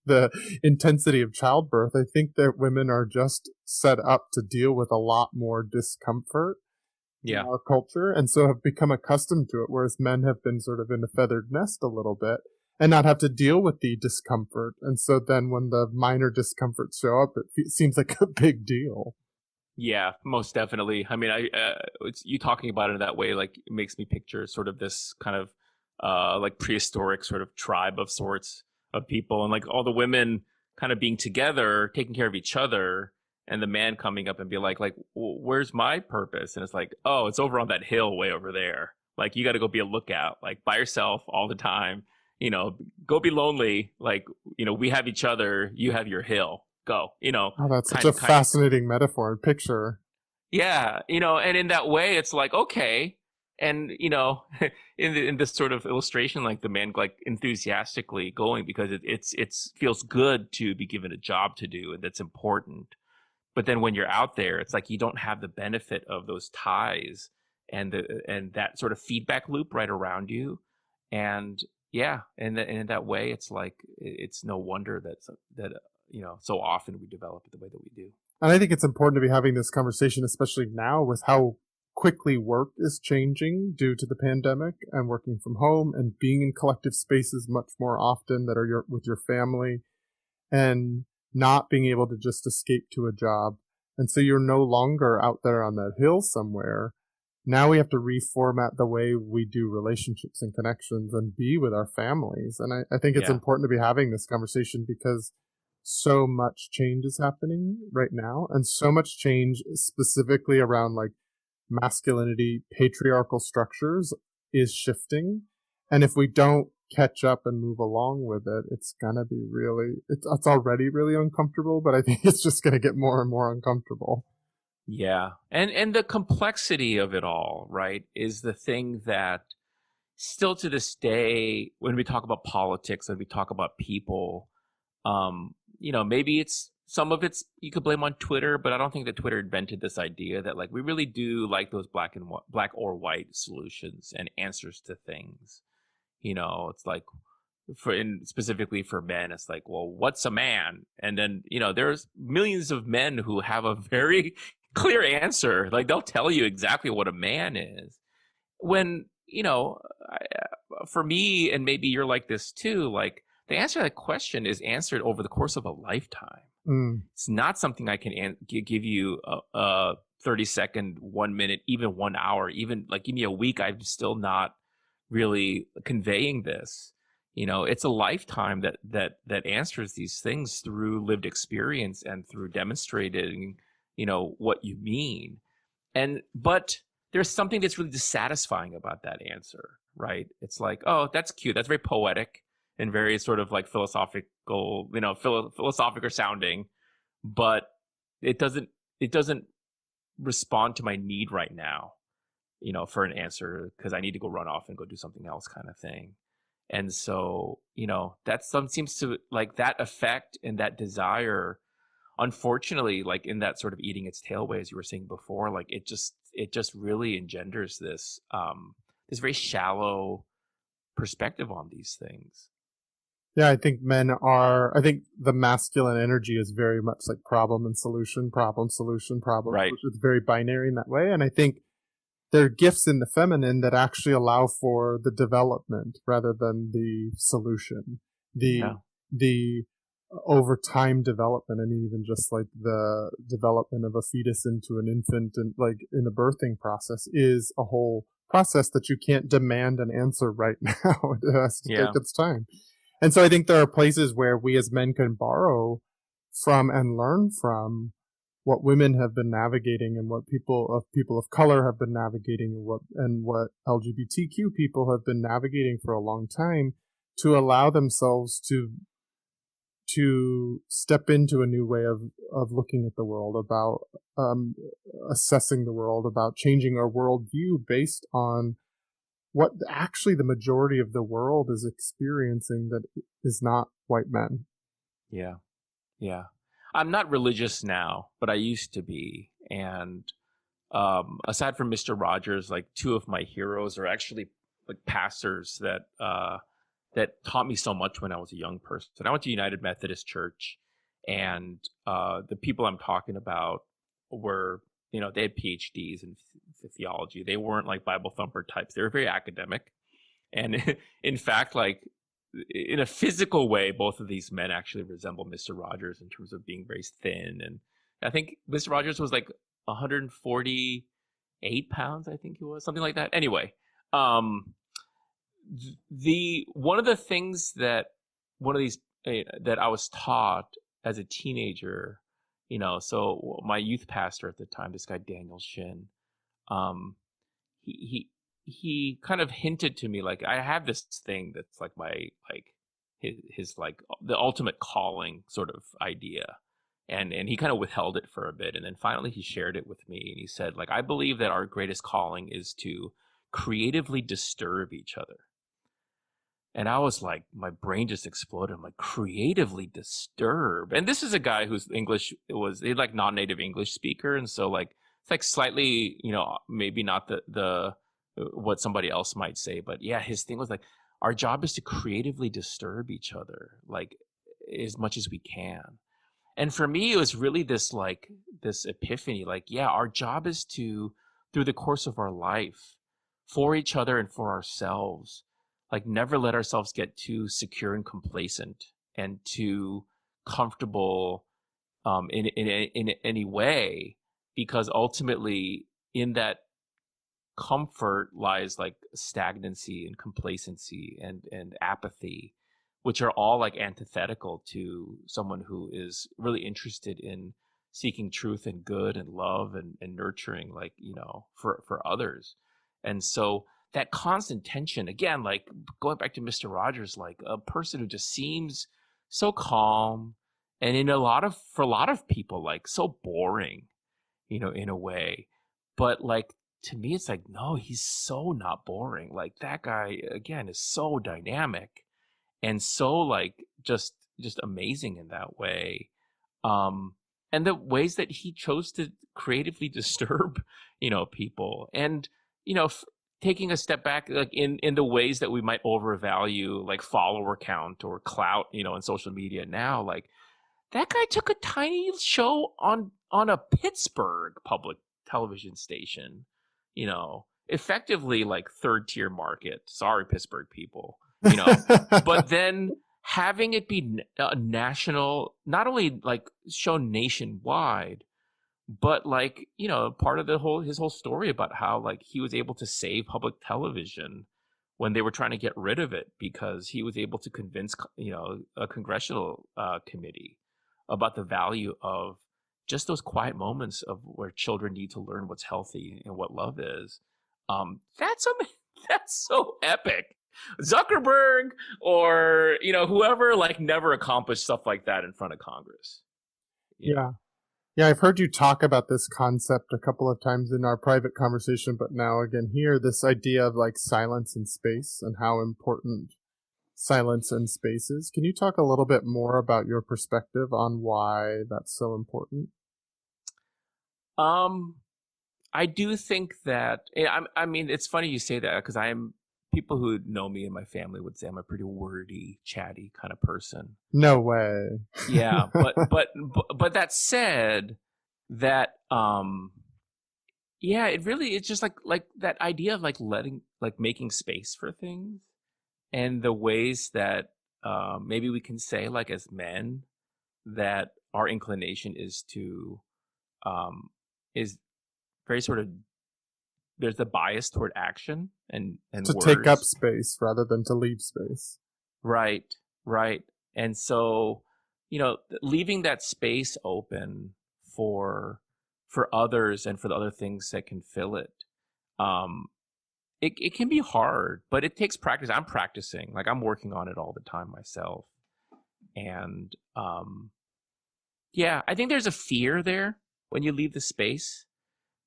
the intensity of childbirth. I think that women are just set up to deal with a lot more discomfort in our culture, and so have become accustomed to it, whereas men have been sort of in a feathered nest a little bit and not have to deal with the discomfort. And so then when the minor discomforts show up, it seems like a big deal. Yeah, most definitely. I mean, it's, you talking about it in that way, like, it makes me picture sort of this kind of like prehistoric sort of tribe of sorts of people, and like all the women kind of being together, taking care of each other, and the man coming up and be like, where's my purpose? And it's like, oh, it's over on that hill way over there. Like, you got to go be a lookout, like by yourself all the time. You know, go be lonely. Like, you know, we have each other. You have your hill. Go. You know. Oh, that's such a fascinating metaphor and picture. Yeah, you know, and in that way, it's like, okay. And, you know, in this sort of illustration, like the man like enthusiastically going because it's feels good to be given a job to do, and that's important. But then when you're out there, it's like you don't have the benefit of those ties and that sort of feedback loop right around you. And yeah, and in that way, it's like it's no wonder that you know, so often we develop it the way that we do. And I think it's important to be having this conversation, especially now with how quickly work is changing due to the pandemic and working from home and being in collective spaces much more often that are with your family, and not being able to just escape to a job. And so you're no longer out there on that hill somewhere. Now we have to reformat the way we do relationships and connections and be with our families. And I think it's important to be having this conversation because so much change is happening right now, and so much change specifically around like masculinity, patriarchal structures is shifting. And if we don't catch up and move along with it, it's gonna be it's already really uncomfortable, but I think it's just gonna get more and more uncomfortable. Yeah. And the complexity of it all, right, is the thing that still to this day, when we talk about politics and we talk about people, you know, maybe it's some of it's you could blame on Twitter, but I don't think that Twitter invented this idea that like we really do like those black or white solutions and answers to things. You know, it's like specifically for men, it's like, well, what's a man? And then, you know, there's millions of men who have a very clear answer. Like they'll tell you exactly what a man is. When, you know, for me, and maybe you're like this too, like the answer to that question is answered over the course of a lifetime. It's not something I can give you a 30-second, 1 minute, even 1 hour, even like give me a week. I'm still not really conveying this. You know, it's a lifetime that answers these things through lived experience and through demonstrating, you know, what you mean. But there's something that's really dissatisfying about that answer, right? It's like, oh, that's cute. That's very poetic and very sort of like philosophical, you know, philosophical sounding, but it doesn't respond to my need right now, you know, for an answer because I need to go run off and go do something else kind of thing. And so, you know, seems to like that effect and that desire, unfortunately, like in that sort of eating its tail way, as you were saying before, like it just really engenders this very shallow perspective on these things. Yeah, I think I think the masculine energy is very much like problem and solution, problem, solution, problem. Right. It's very binary in that way. And I think there are gifts in the feminine that actually allow for the development rather than the solution. The over time development. I mean, even just like the development of a fetus into an infant and like in the birthing process is a whole process that you can't demand an answer right now. It has to take Yeah. its time. And so I think there are places where we as men can borrow from and learn from what women have been navigating and what people of color have been navigating and what LGBTQ people have been navigating for a long time, to allow themselves to step into a new way of looking at the world, about assessing the world, about changing our worldview based on what actually the majority of the world is experiencing that is not white men. Yeah. Yeah. I'm not religious now, but I used to be. And aside from Mr. Rogers, like two of my heroes are actually like pastors that taught me so much when I was a young person. I went to United Methodist Church, and the people I'm talking about were, they had PhDs in theology. They weren't like Bible thumper types. They were very academic. And in fact, like in a physical way, both of these men actually resemble Mr. Rogers in terms of being very thin. And I think Mr. Rogers was like 148 pounds, I think he was, something like that. Anyway, the one of the things that one of these that I was taught as a teenager, so my youth pastor at the time, this guy Daniel Shin, um, he kind of hinted to me, like, I have this thing that's like my like his like the ultimate calling sort of idea. And he kind of withheld it for a bit, and then finally he shared it with me, and he said, like, I believe that our greatest calling is to creatively disturb each other. And I was like, my brain just exploded. I'm like, creatively disturb. And this is a guy whose English was like non-native English speaker. And so like, it's like slightly, maybe not the what somebody else might say, but yeah, his thing was like, our job is to creatively disturb each other, like as much as we can. And for me, it was really this epiphany, like, yeah, our job is to, through the course of our life, for each other and for ourselves, like never let ourselves get too secure and complacent and too comfortable in any way, because ultimately in that comfort lies like stagnancy and complacency and apathy, which are all like antithetical to someone who is really interested in seeking truth and good and love and nurturing, like, for others. And so that constant tension, again, like going back to Mr. Rogers, like a person who just seems so calm, and for a lot of people, like so boring, in a way. But like, to me, it's like, no, he's so not boring. Like that guy, again, is so dynamic and so like just amazing in that way. And the ways that he chose to creatively disturb, people, and, taking a step back, like in the ways that we might overvalue like follower count or clout, in social media now, like that guy took a tiny show on a Pittsburgh public television station, effectively like third tier market. Sorry, Pittsburgh people, but then having it be national, not only like shown nationwide, but like, part of his whole story about how like he was able to save public television when they were trying to get rid of it, because he was able to convince, a congressional committee about the value of just those quiet moments of where children need to learn what's healthy and what love is. That's that's so epic. Zuckerberg or, whoever, like, never accomplished stuff like that in front of Congress. Yeah. Yeah, I've heard you talk about this concept a couple of times in our private conversation, but now again here, this idea of like silence and space and how important silence and space is. Can you talk a little bit more about your perspective on why that's so important? I do think that, I mean, it's funny you say that, because people who know me and my family would say I'm a pretty wordy, chatty kind of person. No way. Yeah, but that said, that yeah, it's just like that idea of like making space for things, and the ways that maybe we can say, like, as men, that our inclination um, is very sort of, there's the bias toward action and To take up words. space rather than to leave space. Right, right. And so, leaving that space open for others and for the other things that can fill it. Um, it can be hard, but it takes practice. I'm practicing, like I'm working on it all the time myself. And yeah, I think there's a fear there when you leave the space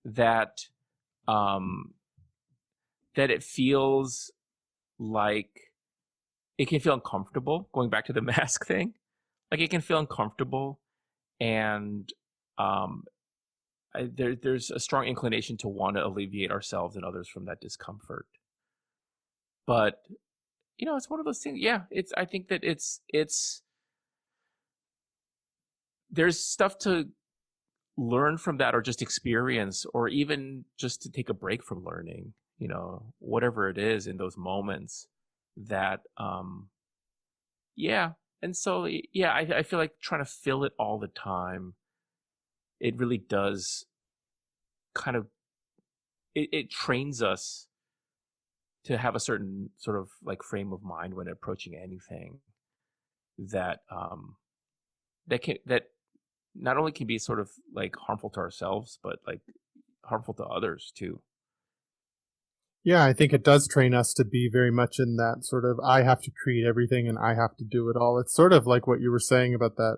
that um, that it feels like it can feel uncomfortable. Going back to the mask thing, like it can feel uncomfortable, and um, there's a strong inclination to want to alleviate ourselves and others from that discomfort. But it's one of those things. Yeah, it's. I think that it's there's stuff to learn from that, or just experience, or even just to take a break from learning. Whatever it is in those moments that yeah. And so yeah, I feel like trying to fill it all the time, it really does kind of it trains us to have a certain sort of like frame of mind when approaching anything that that not only can be sort of like harmful to ourselves, but like harmful to others too. Yeah, I think it does train us to be very much in that sort of I have to create everything and I have to do it all. It's sort of like what you were saying about that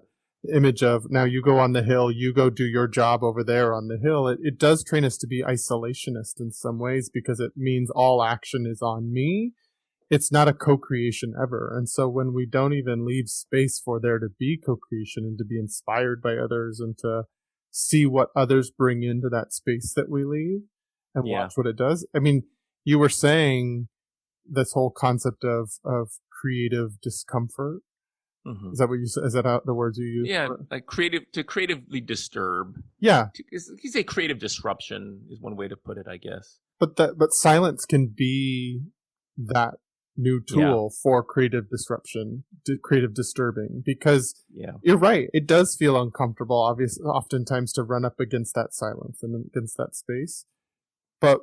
image of now you go on the hill, you go do your job over there on the hill. It does train us to be isolationist in some ways because it means all action is on me. It's not a co-creation ever. And so when we don't even leave space for there to be co-creation and to be inspired by others and to see what others bring into that space that we leave and Yeah. watch what it does. I mean, you were saying this whole concept of creative discomfort. Mm-hmm. Is that what you said? Is that the words you use? Yeah, like creatively disturb. Yeah. You say creative disruption is one way to put it, I guess. But silence can be that new tool for creative disruption, creative disturbing, because you're right. It does feel uncomfortable, oftentimes to run up against that silence and against that space. But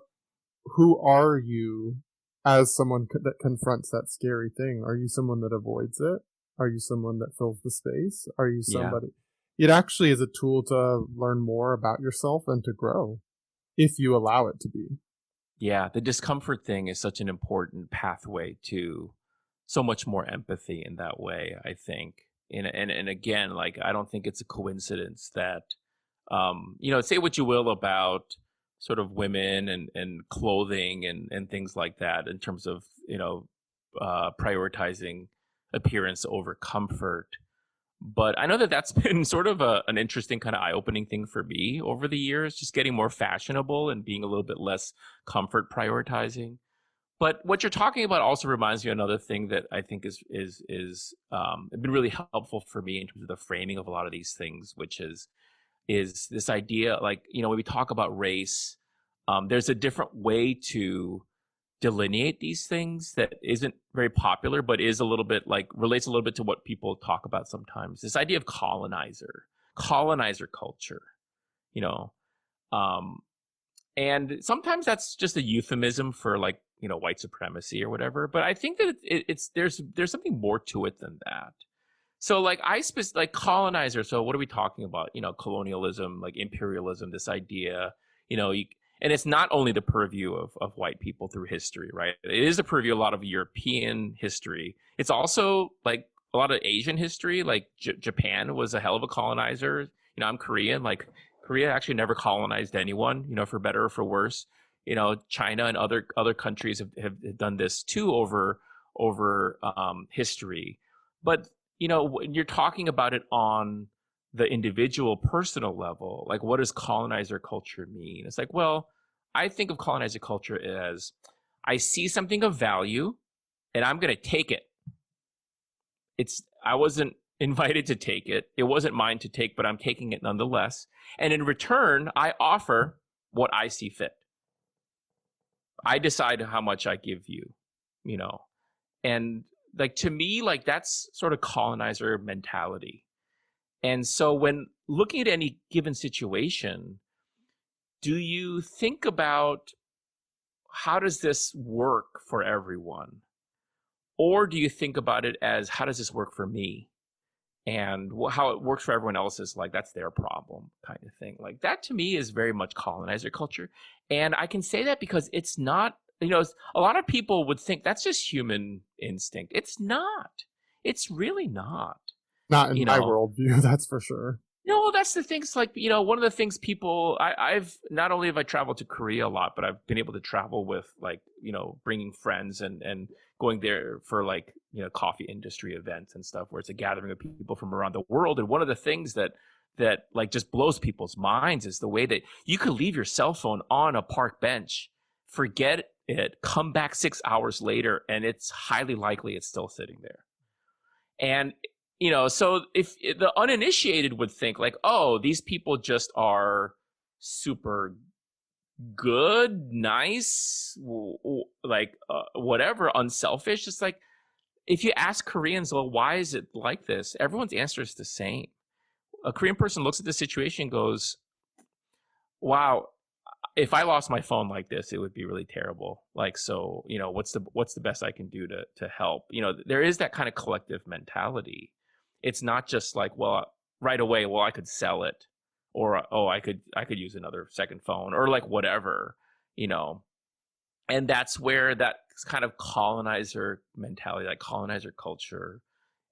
who are you as someone that confronts that scary thing? Are you someone that avoids it? Are you someone that fills the space? Are you somebody? It actually is a tool to learn more about yourself and to grow if you allow it to be. Yeah, the discomfort thing is such an important pathway to so much more empathy in that way, I think. And again, like I don't think it's a coincidence that say what you will about sort of women and clothing and things like that in terms of, prioritizing appearance over comfort. But I know that that's been sort of an interesting kind of eye-opening thing for me over the years, just getting more fashionable and being a little bit less comfort prioritizing. But what you're talking about also reminds me of another thing that I think is been really helpful for me in terms of the framing of a lot of these things, which is this idea, like, when we talk about race, there's a different way to delineate these things that isn't very popular, but is a little bit like relates a little bit to what people talk about sometimes. This idea of colonizer culture, you know, um, and sometimes that's just a euphemism for like, white supremacy or whatever. But I think that it's there's something more to it than that. So like like colonizer. So what are we talking about? Colonialism, like imperialism, this idea, and it's not only the purview of white people through history, right? It is the purview of a lot of European history. It's also like a lot of Asian history, like Japan was a hell of a colonizer. I'm Korean, like Korea actually never colonized anyone, for better or for worse. China and other countries have done this too over history. But, when you're talking about it on the individual personal level, like what does colonizer culture mean? It's like, well, I think of colonizer culture as I see something of value and I'm going to take it. I wasn't invited to take it. It wasn't mine to take, but I'm taking it nonetheless. And in return, I offer what I see fit. I decide how much I give you, and like to me, like that's sort of colonizer mentality. And so when looking at any given situation, do you think about how does this work for everyone? Or do you think about it as how does this work for me? And how it works for everyone else is like that's their problem kind of thing. Like that to me is very much colonizer culture. And I can say that because it's not, a lot of people would think that's just human instinct. It's not. It's really not. Not in You my know, worldview, that's for sure. no, that's the thing. It's like, one of the things people, I've not only have I traveled to Korea a lot, but I've been able to travel with like, bringing friends and going there for like, coffee industry events and stuff where it's a gathering of people from around the world. And one of the things that like just blows people's minds is the way that you could leave your cell phone on a park bench, forget it, come back 6 hours later, and it's highly likely it's still sitting there. And so if the uninitiated would think like, oh, these people just are super good, nice, like whatever, unselfish. It's like if you ask Koreans, well, why is it like this? Everyone's answer is the same. A Korean person looks at the situation and goes, wow, if I lost my phone like this, it would be really terrible. Like, so, what's the best I can do to help? There is that kind of collective mentality. It's not just like, well, right away, well, I could sell it, or oh, I could use another second phone, or like whatever, you know. And that's where that kind of colonizer mentality, that colonizer culture,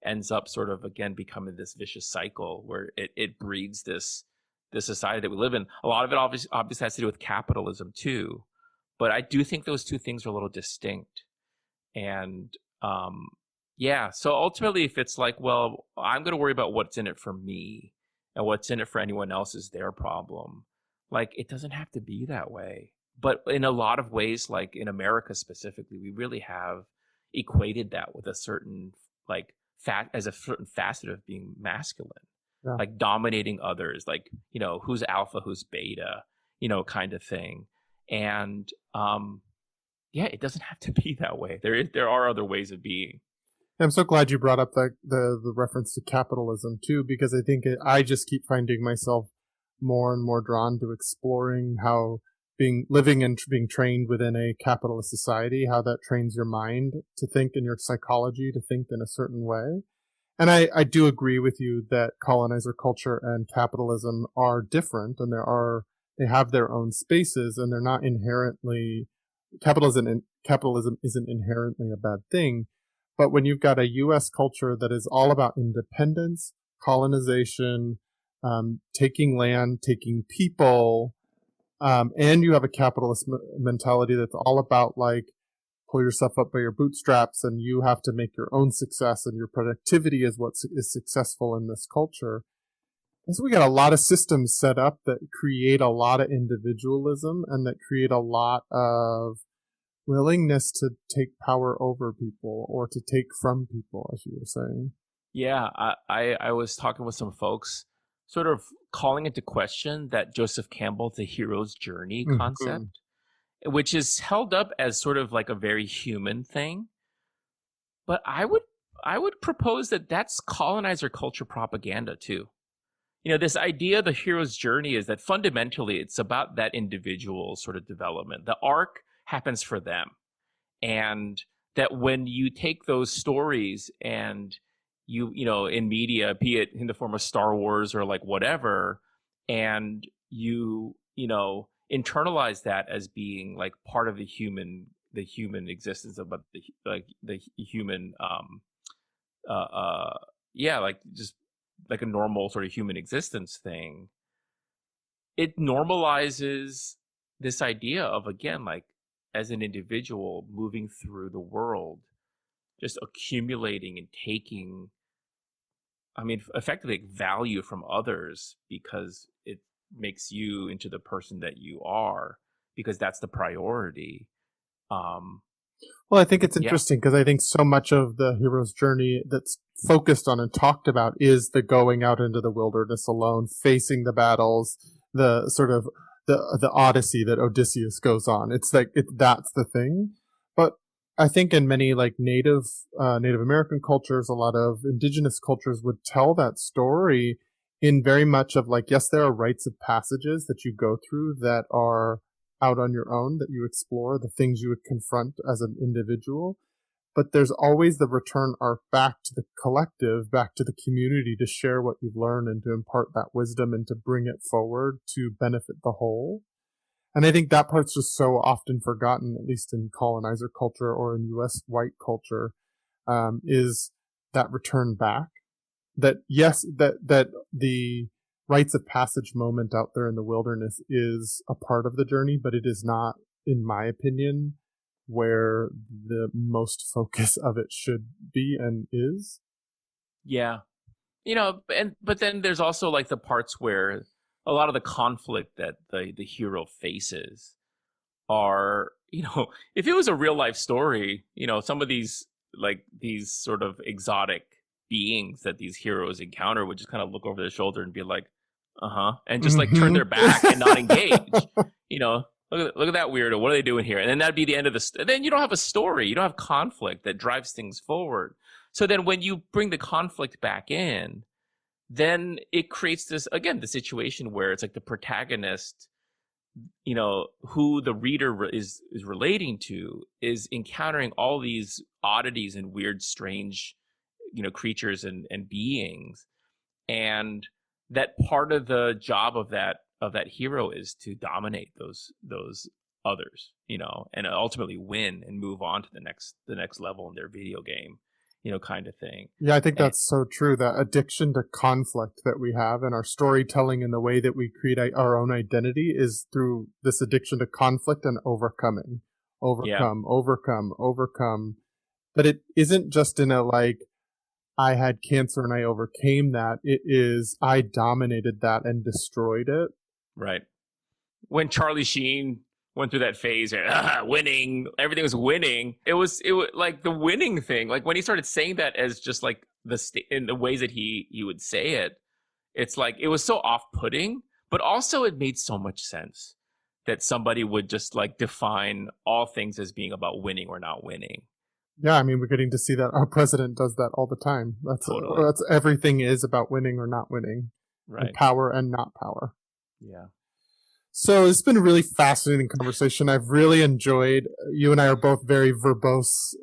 ends up sort of again becoming this vicious cycle where it breeds this society that we live in. A lot of it obviously has to do with capitalism too, but I do think those two things are a little distinct. And yeah, so ultimately, if it's like, well, I'm going to worry about what's in it for me, and what's in it for anyone else is their problem. Like, it doesn't have to be that way. But in a lot of ways, like in America specifically, we really have equated that with a certain like as a certain facet of being masculine, Yeah. like dominating others, like, who's alpha, who's beta, kind of thing. And yeah, it doesn't have to be that way. There are other ways of being. I'm so glad you brought up the reference to capitalism too, because I think I just keep finding myself more and more drawn to exploring how living and being trained within a capitalist society, how that trains your mind to think and your psychology to think in a certain way. And I do agree with you that colonizer culture and capitalism are different, and they have their own spaces, and they're not inherently capitalism isn't inherently a bad thing. But when you've got a U.S. culture that is all about independence, colonization, taking land, taking people, and you have a capitalist mentality that's all about like pull yourself up by your bootstraps and you have to make your own success and your productivity is what is successful in this culture. And so we got a lot of systems set up that create a lot of individualism and that create a lot of willingness to take power over people or to take from people, as you were saying. Yeah, I was talking with some folks, sort of calling into question that Joseph Campbell's The Hero's Journey concept, which is held up as sort of like a very human thing. But I would propose that that's colonizer culture propaganda too. This idea of the hero's journey is that fundamentally it's about that individual sort of development. The arc happens for them. And that when you take those stories and you in media, be it in the form of Star Wars or like whatever, and you internalize that as being like part of the human existence, about the human yeah, like just like a normal sort of human existence thing, it normalizes this idea of, again, like as an individual moving through the world, just accumulating and taking, effectively value from others because it makes you into the person that you are, because that's the priority. Well, I think it's interesting because I think so much of the hero's journey that's focused on and talked about is the going out into the wilderness alone, facing the battles, the sort of the odyssey that Odysseus goes on. It's like that's the thing. But I think in many like Native American cultures, a lot of indigenous cultures would tell that story in very much of like, yes, there are rites of passages that you go through that are out on your own, that you explore, the things you would confront as an individual. But there's always the return arc back to the collective, back to the community to share what you've learned and to impart that wisdom and to bring it forward to benefit the whole. And I think that part's just so often forgotten, at least in colonizer culture or in US white culture, is that return back. That yes, that the rites of passage moment out there in the wilderness is a part of the journey, but it is not, in my opinion, where the most focus of it should be and is. Yeah. But then there's also like the parts where a lot of the conflict that the hero faces are, if it was a real life story, some of these sort of exotic beings that these heroes encounter would just kind of look over their shoulder and be like, and just like turn their back and not engage. Look at that weirdo. What are they doing here? And then that'd be the end of then you don't have a story. You don't have conflict that drives things forward. So then when you bring the conflict back in, then it creates the situation where it's like the protagonist, who the reader is relating to, is encountering all these oddities and weird, strange, creatures and beings. And that part of the job of that hero is to dominate those others, and ultimately win and move on to the next level in their video game, kind of thing. Yeah, I think that's so true. That addiction to conflict that we have in our storytelling and the way that we create our own identity is through this addiction to conflict and overcome. But it isn't just in a like, I had cancer and I overcame that. It is, I dominated that and destroyed it. Right. When Charlie Sheen went through that phase, winning, everything was winning. It was like the winning thing. Like when he started saying that as just like in the ways that he would say it, it's like it was so off-putting, but also it made so much sense that somebody would just like define all things as being about winning or not winning. Yeah, I mean, we're getting to see that our president does that all the time. That's everything is about winning or not winning, right? And power and not power. Yeah. So it's been a really fascinating conversation. I've really enjoyed. You and I are both very verbose,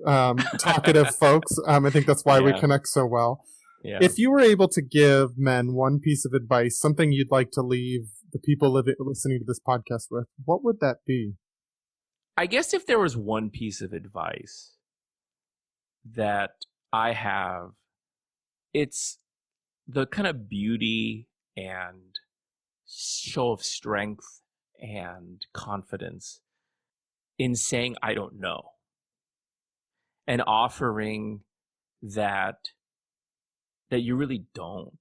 talkative folks. I think that's why we connect so well. Yeah. If you were able to give men one piece of advice, something you'd like to leave the people listening to this podcast with, what would that be? I guess if there was one piece of advice that I have, it's the kind of beauty and show of strength and confidence in saying I don't know, and offering that you really don't,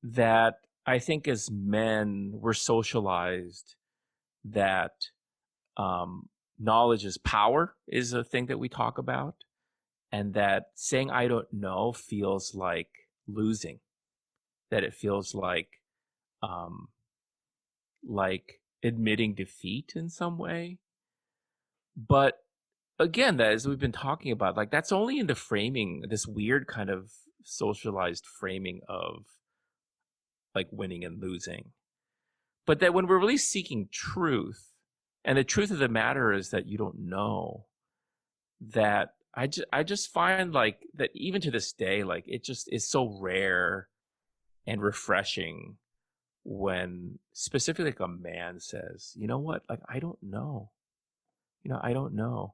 that I think as men we're socialized that knowledge is power is a thing that we talk about, and that saying I don't know feels like losing, that it feels like admitting defeat in some way. But again, that as we've been talking about, like that's only into framing, this weird kind of socialized framing of like winning and losing. But that when we're really seeking truth, and the truth of the matter is that you don't know, that I just find like that even to this day, like it just is so rare and refreshing when specifically like a man says, you know what, like I don't know, I don't know.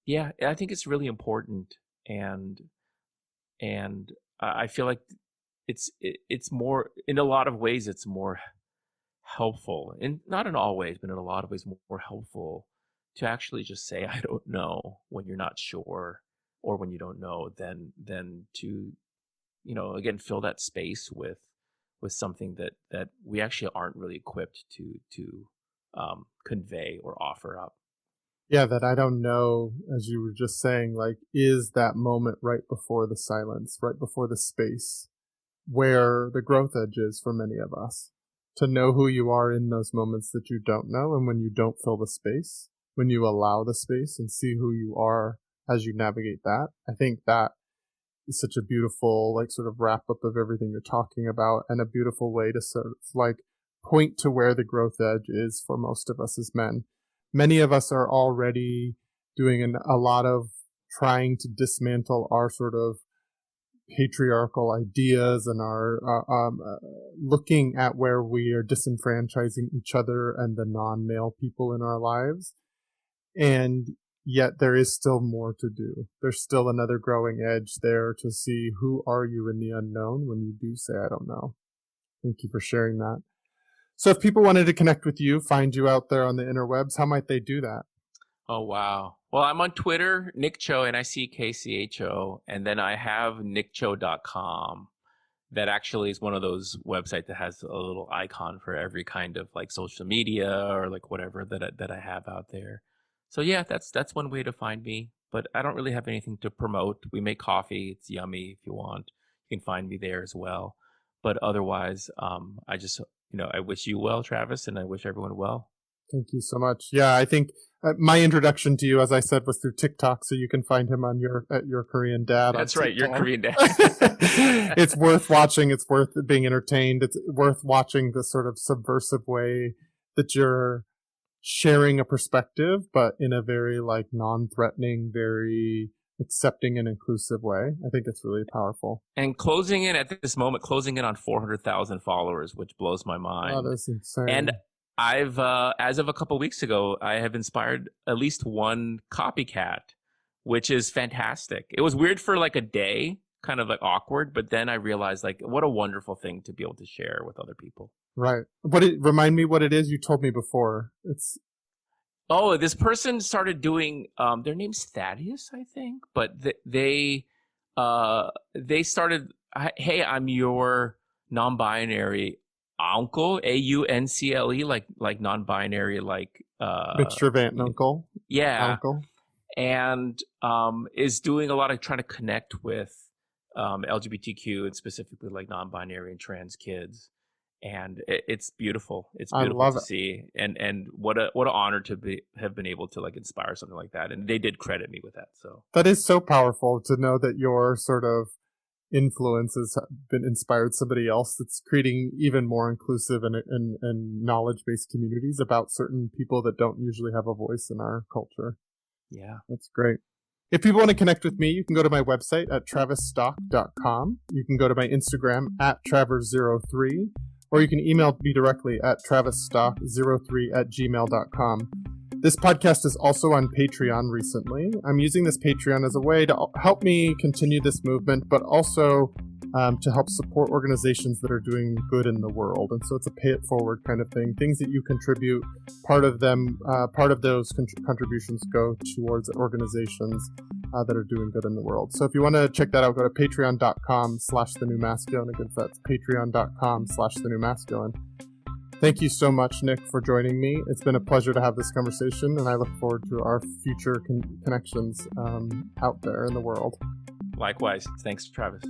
Yeah, I think it's really important, and I feel like it's more, in a lot of ways it's more helpful, and not in all ways, but in a lot of ways more helpful to actually just say I don't know when you're not sure, or when you don't know, than to again fill that space with something that we actually aren't really equipped to convey or offer up. Yeah, that I don't know, as you were just saying, like, is that moment right before the silence, right before the space, where the growth edge is for many of us. To know who you are in those moments that you don't know, and when you don't fill the space, when you allow the space and see who you are as you navigate that, I think that such a beautiful, like, sort of wrap up of everything you're talking about, and a beautiful way to sort of like point to where the growth edge is for most of us as men. Many of us are already doing a lot of trying to dismantle our sort of patriarchal ideas and are looking at where we are disenfranchising each other and the non-male people in our lives. And yet there is still more to do. There's still another growing edge there to see who are you in the unknown when you do say, I don't know. Thank you for sharing that. So if people wanted to connect with you, find you out there on the interwebs, how might they do that? Oh, wow. Well, I'm on Twitter, Nick Cho, Nickcho, and then I have nickcho.com. That actually is one of those websites that has a little icon for every kind of like social media or like whatever that I have out there. So yeah, that's one way to find me. But I don't really have anything to promote. We make coffee. It's yummy if you want. You can find me there as well. But otherwise, I just, I wish you well, Travis, and I wish everyone well. Thank you so much. Yeah, I think my introduction to you, as I said, was through TikTok, so you can find him on your Korean dad. That's right, your Korean dad. It's worth watching. It's worth being entertained. It's worth watching the sort of subversive way that you're sharing a perspective, but in a very like non-threatening, very accepting and inclusive way. I think it's really powerful. And closing in on 400,000 followers, which blows my mind. Oh, that's insane. And I've, as of a couple of weeks ago, I have inspired at least one copycat, which is fantastic. It was weird for like a day, kind of like awkward, but then I realized like what a wonderful thing to be able to share with other people. Right. Remind me what it is. You told me before. This person started doing, their name's Thaddeus, I think, but they started, hey, I'm your non-binary uncle, AUNCLE, like non-binary, like mixture of aunt and uncle. Yeah. Uncle. And is doing a lot of trying to connect with LGBTQ and specifically like non-binary and trans kids. And it's beautiful. It's beautiful to see. And what an honor to have been able to like inspire something like that. And they did credit me with that. So that is so powerful to know that your sort of influence has been inspired somebody else that's creating even more inclusive and knowledge-based communities about certain people that don't usually have a voice in our culture. Yeah. That's great. If people want to connect with me, you can go to my website at travisstock.com. You can go to my Instagram at travers03, or you can email me directly at travisstock03@gmail.com. This podcast is also on Patreon recently. I'm using this Patreon as a way to help me continue this movement, but also to help support organizations that are doing good in the world. And so it's a pay it forward kind of thing. Things that you contribute, part of those contributions go towards organizations that are doing good in the world. So if you want to check that out, go to patreon.com/thenewmasculine. Again, that's patreon.com/thenewmasculine. Thank you so much, Nick, for joining me. It's been a pleasure to have this conversation, and I look forward to our future connections out there in the world. Likewise. Thanks, Travis.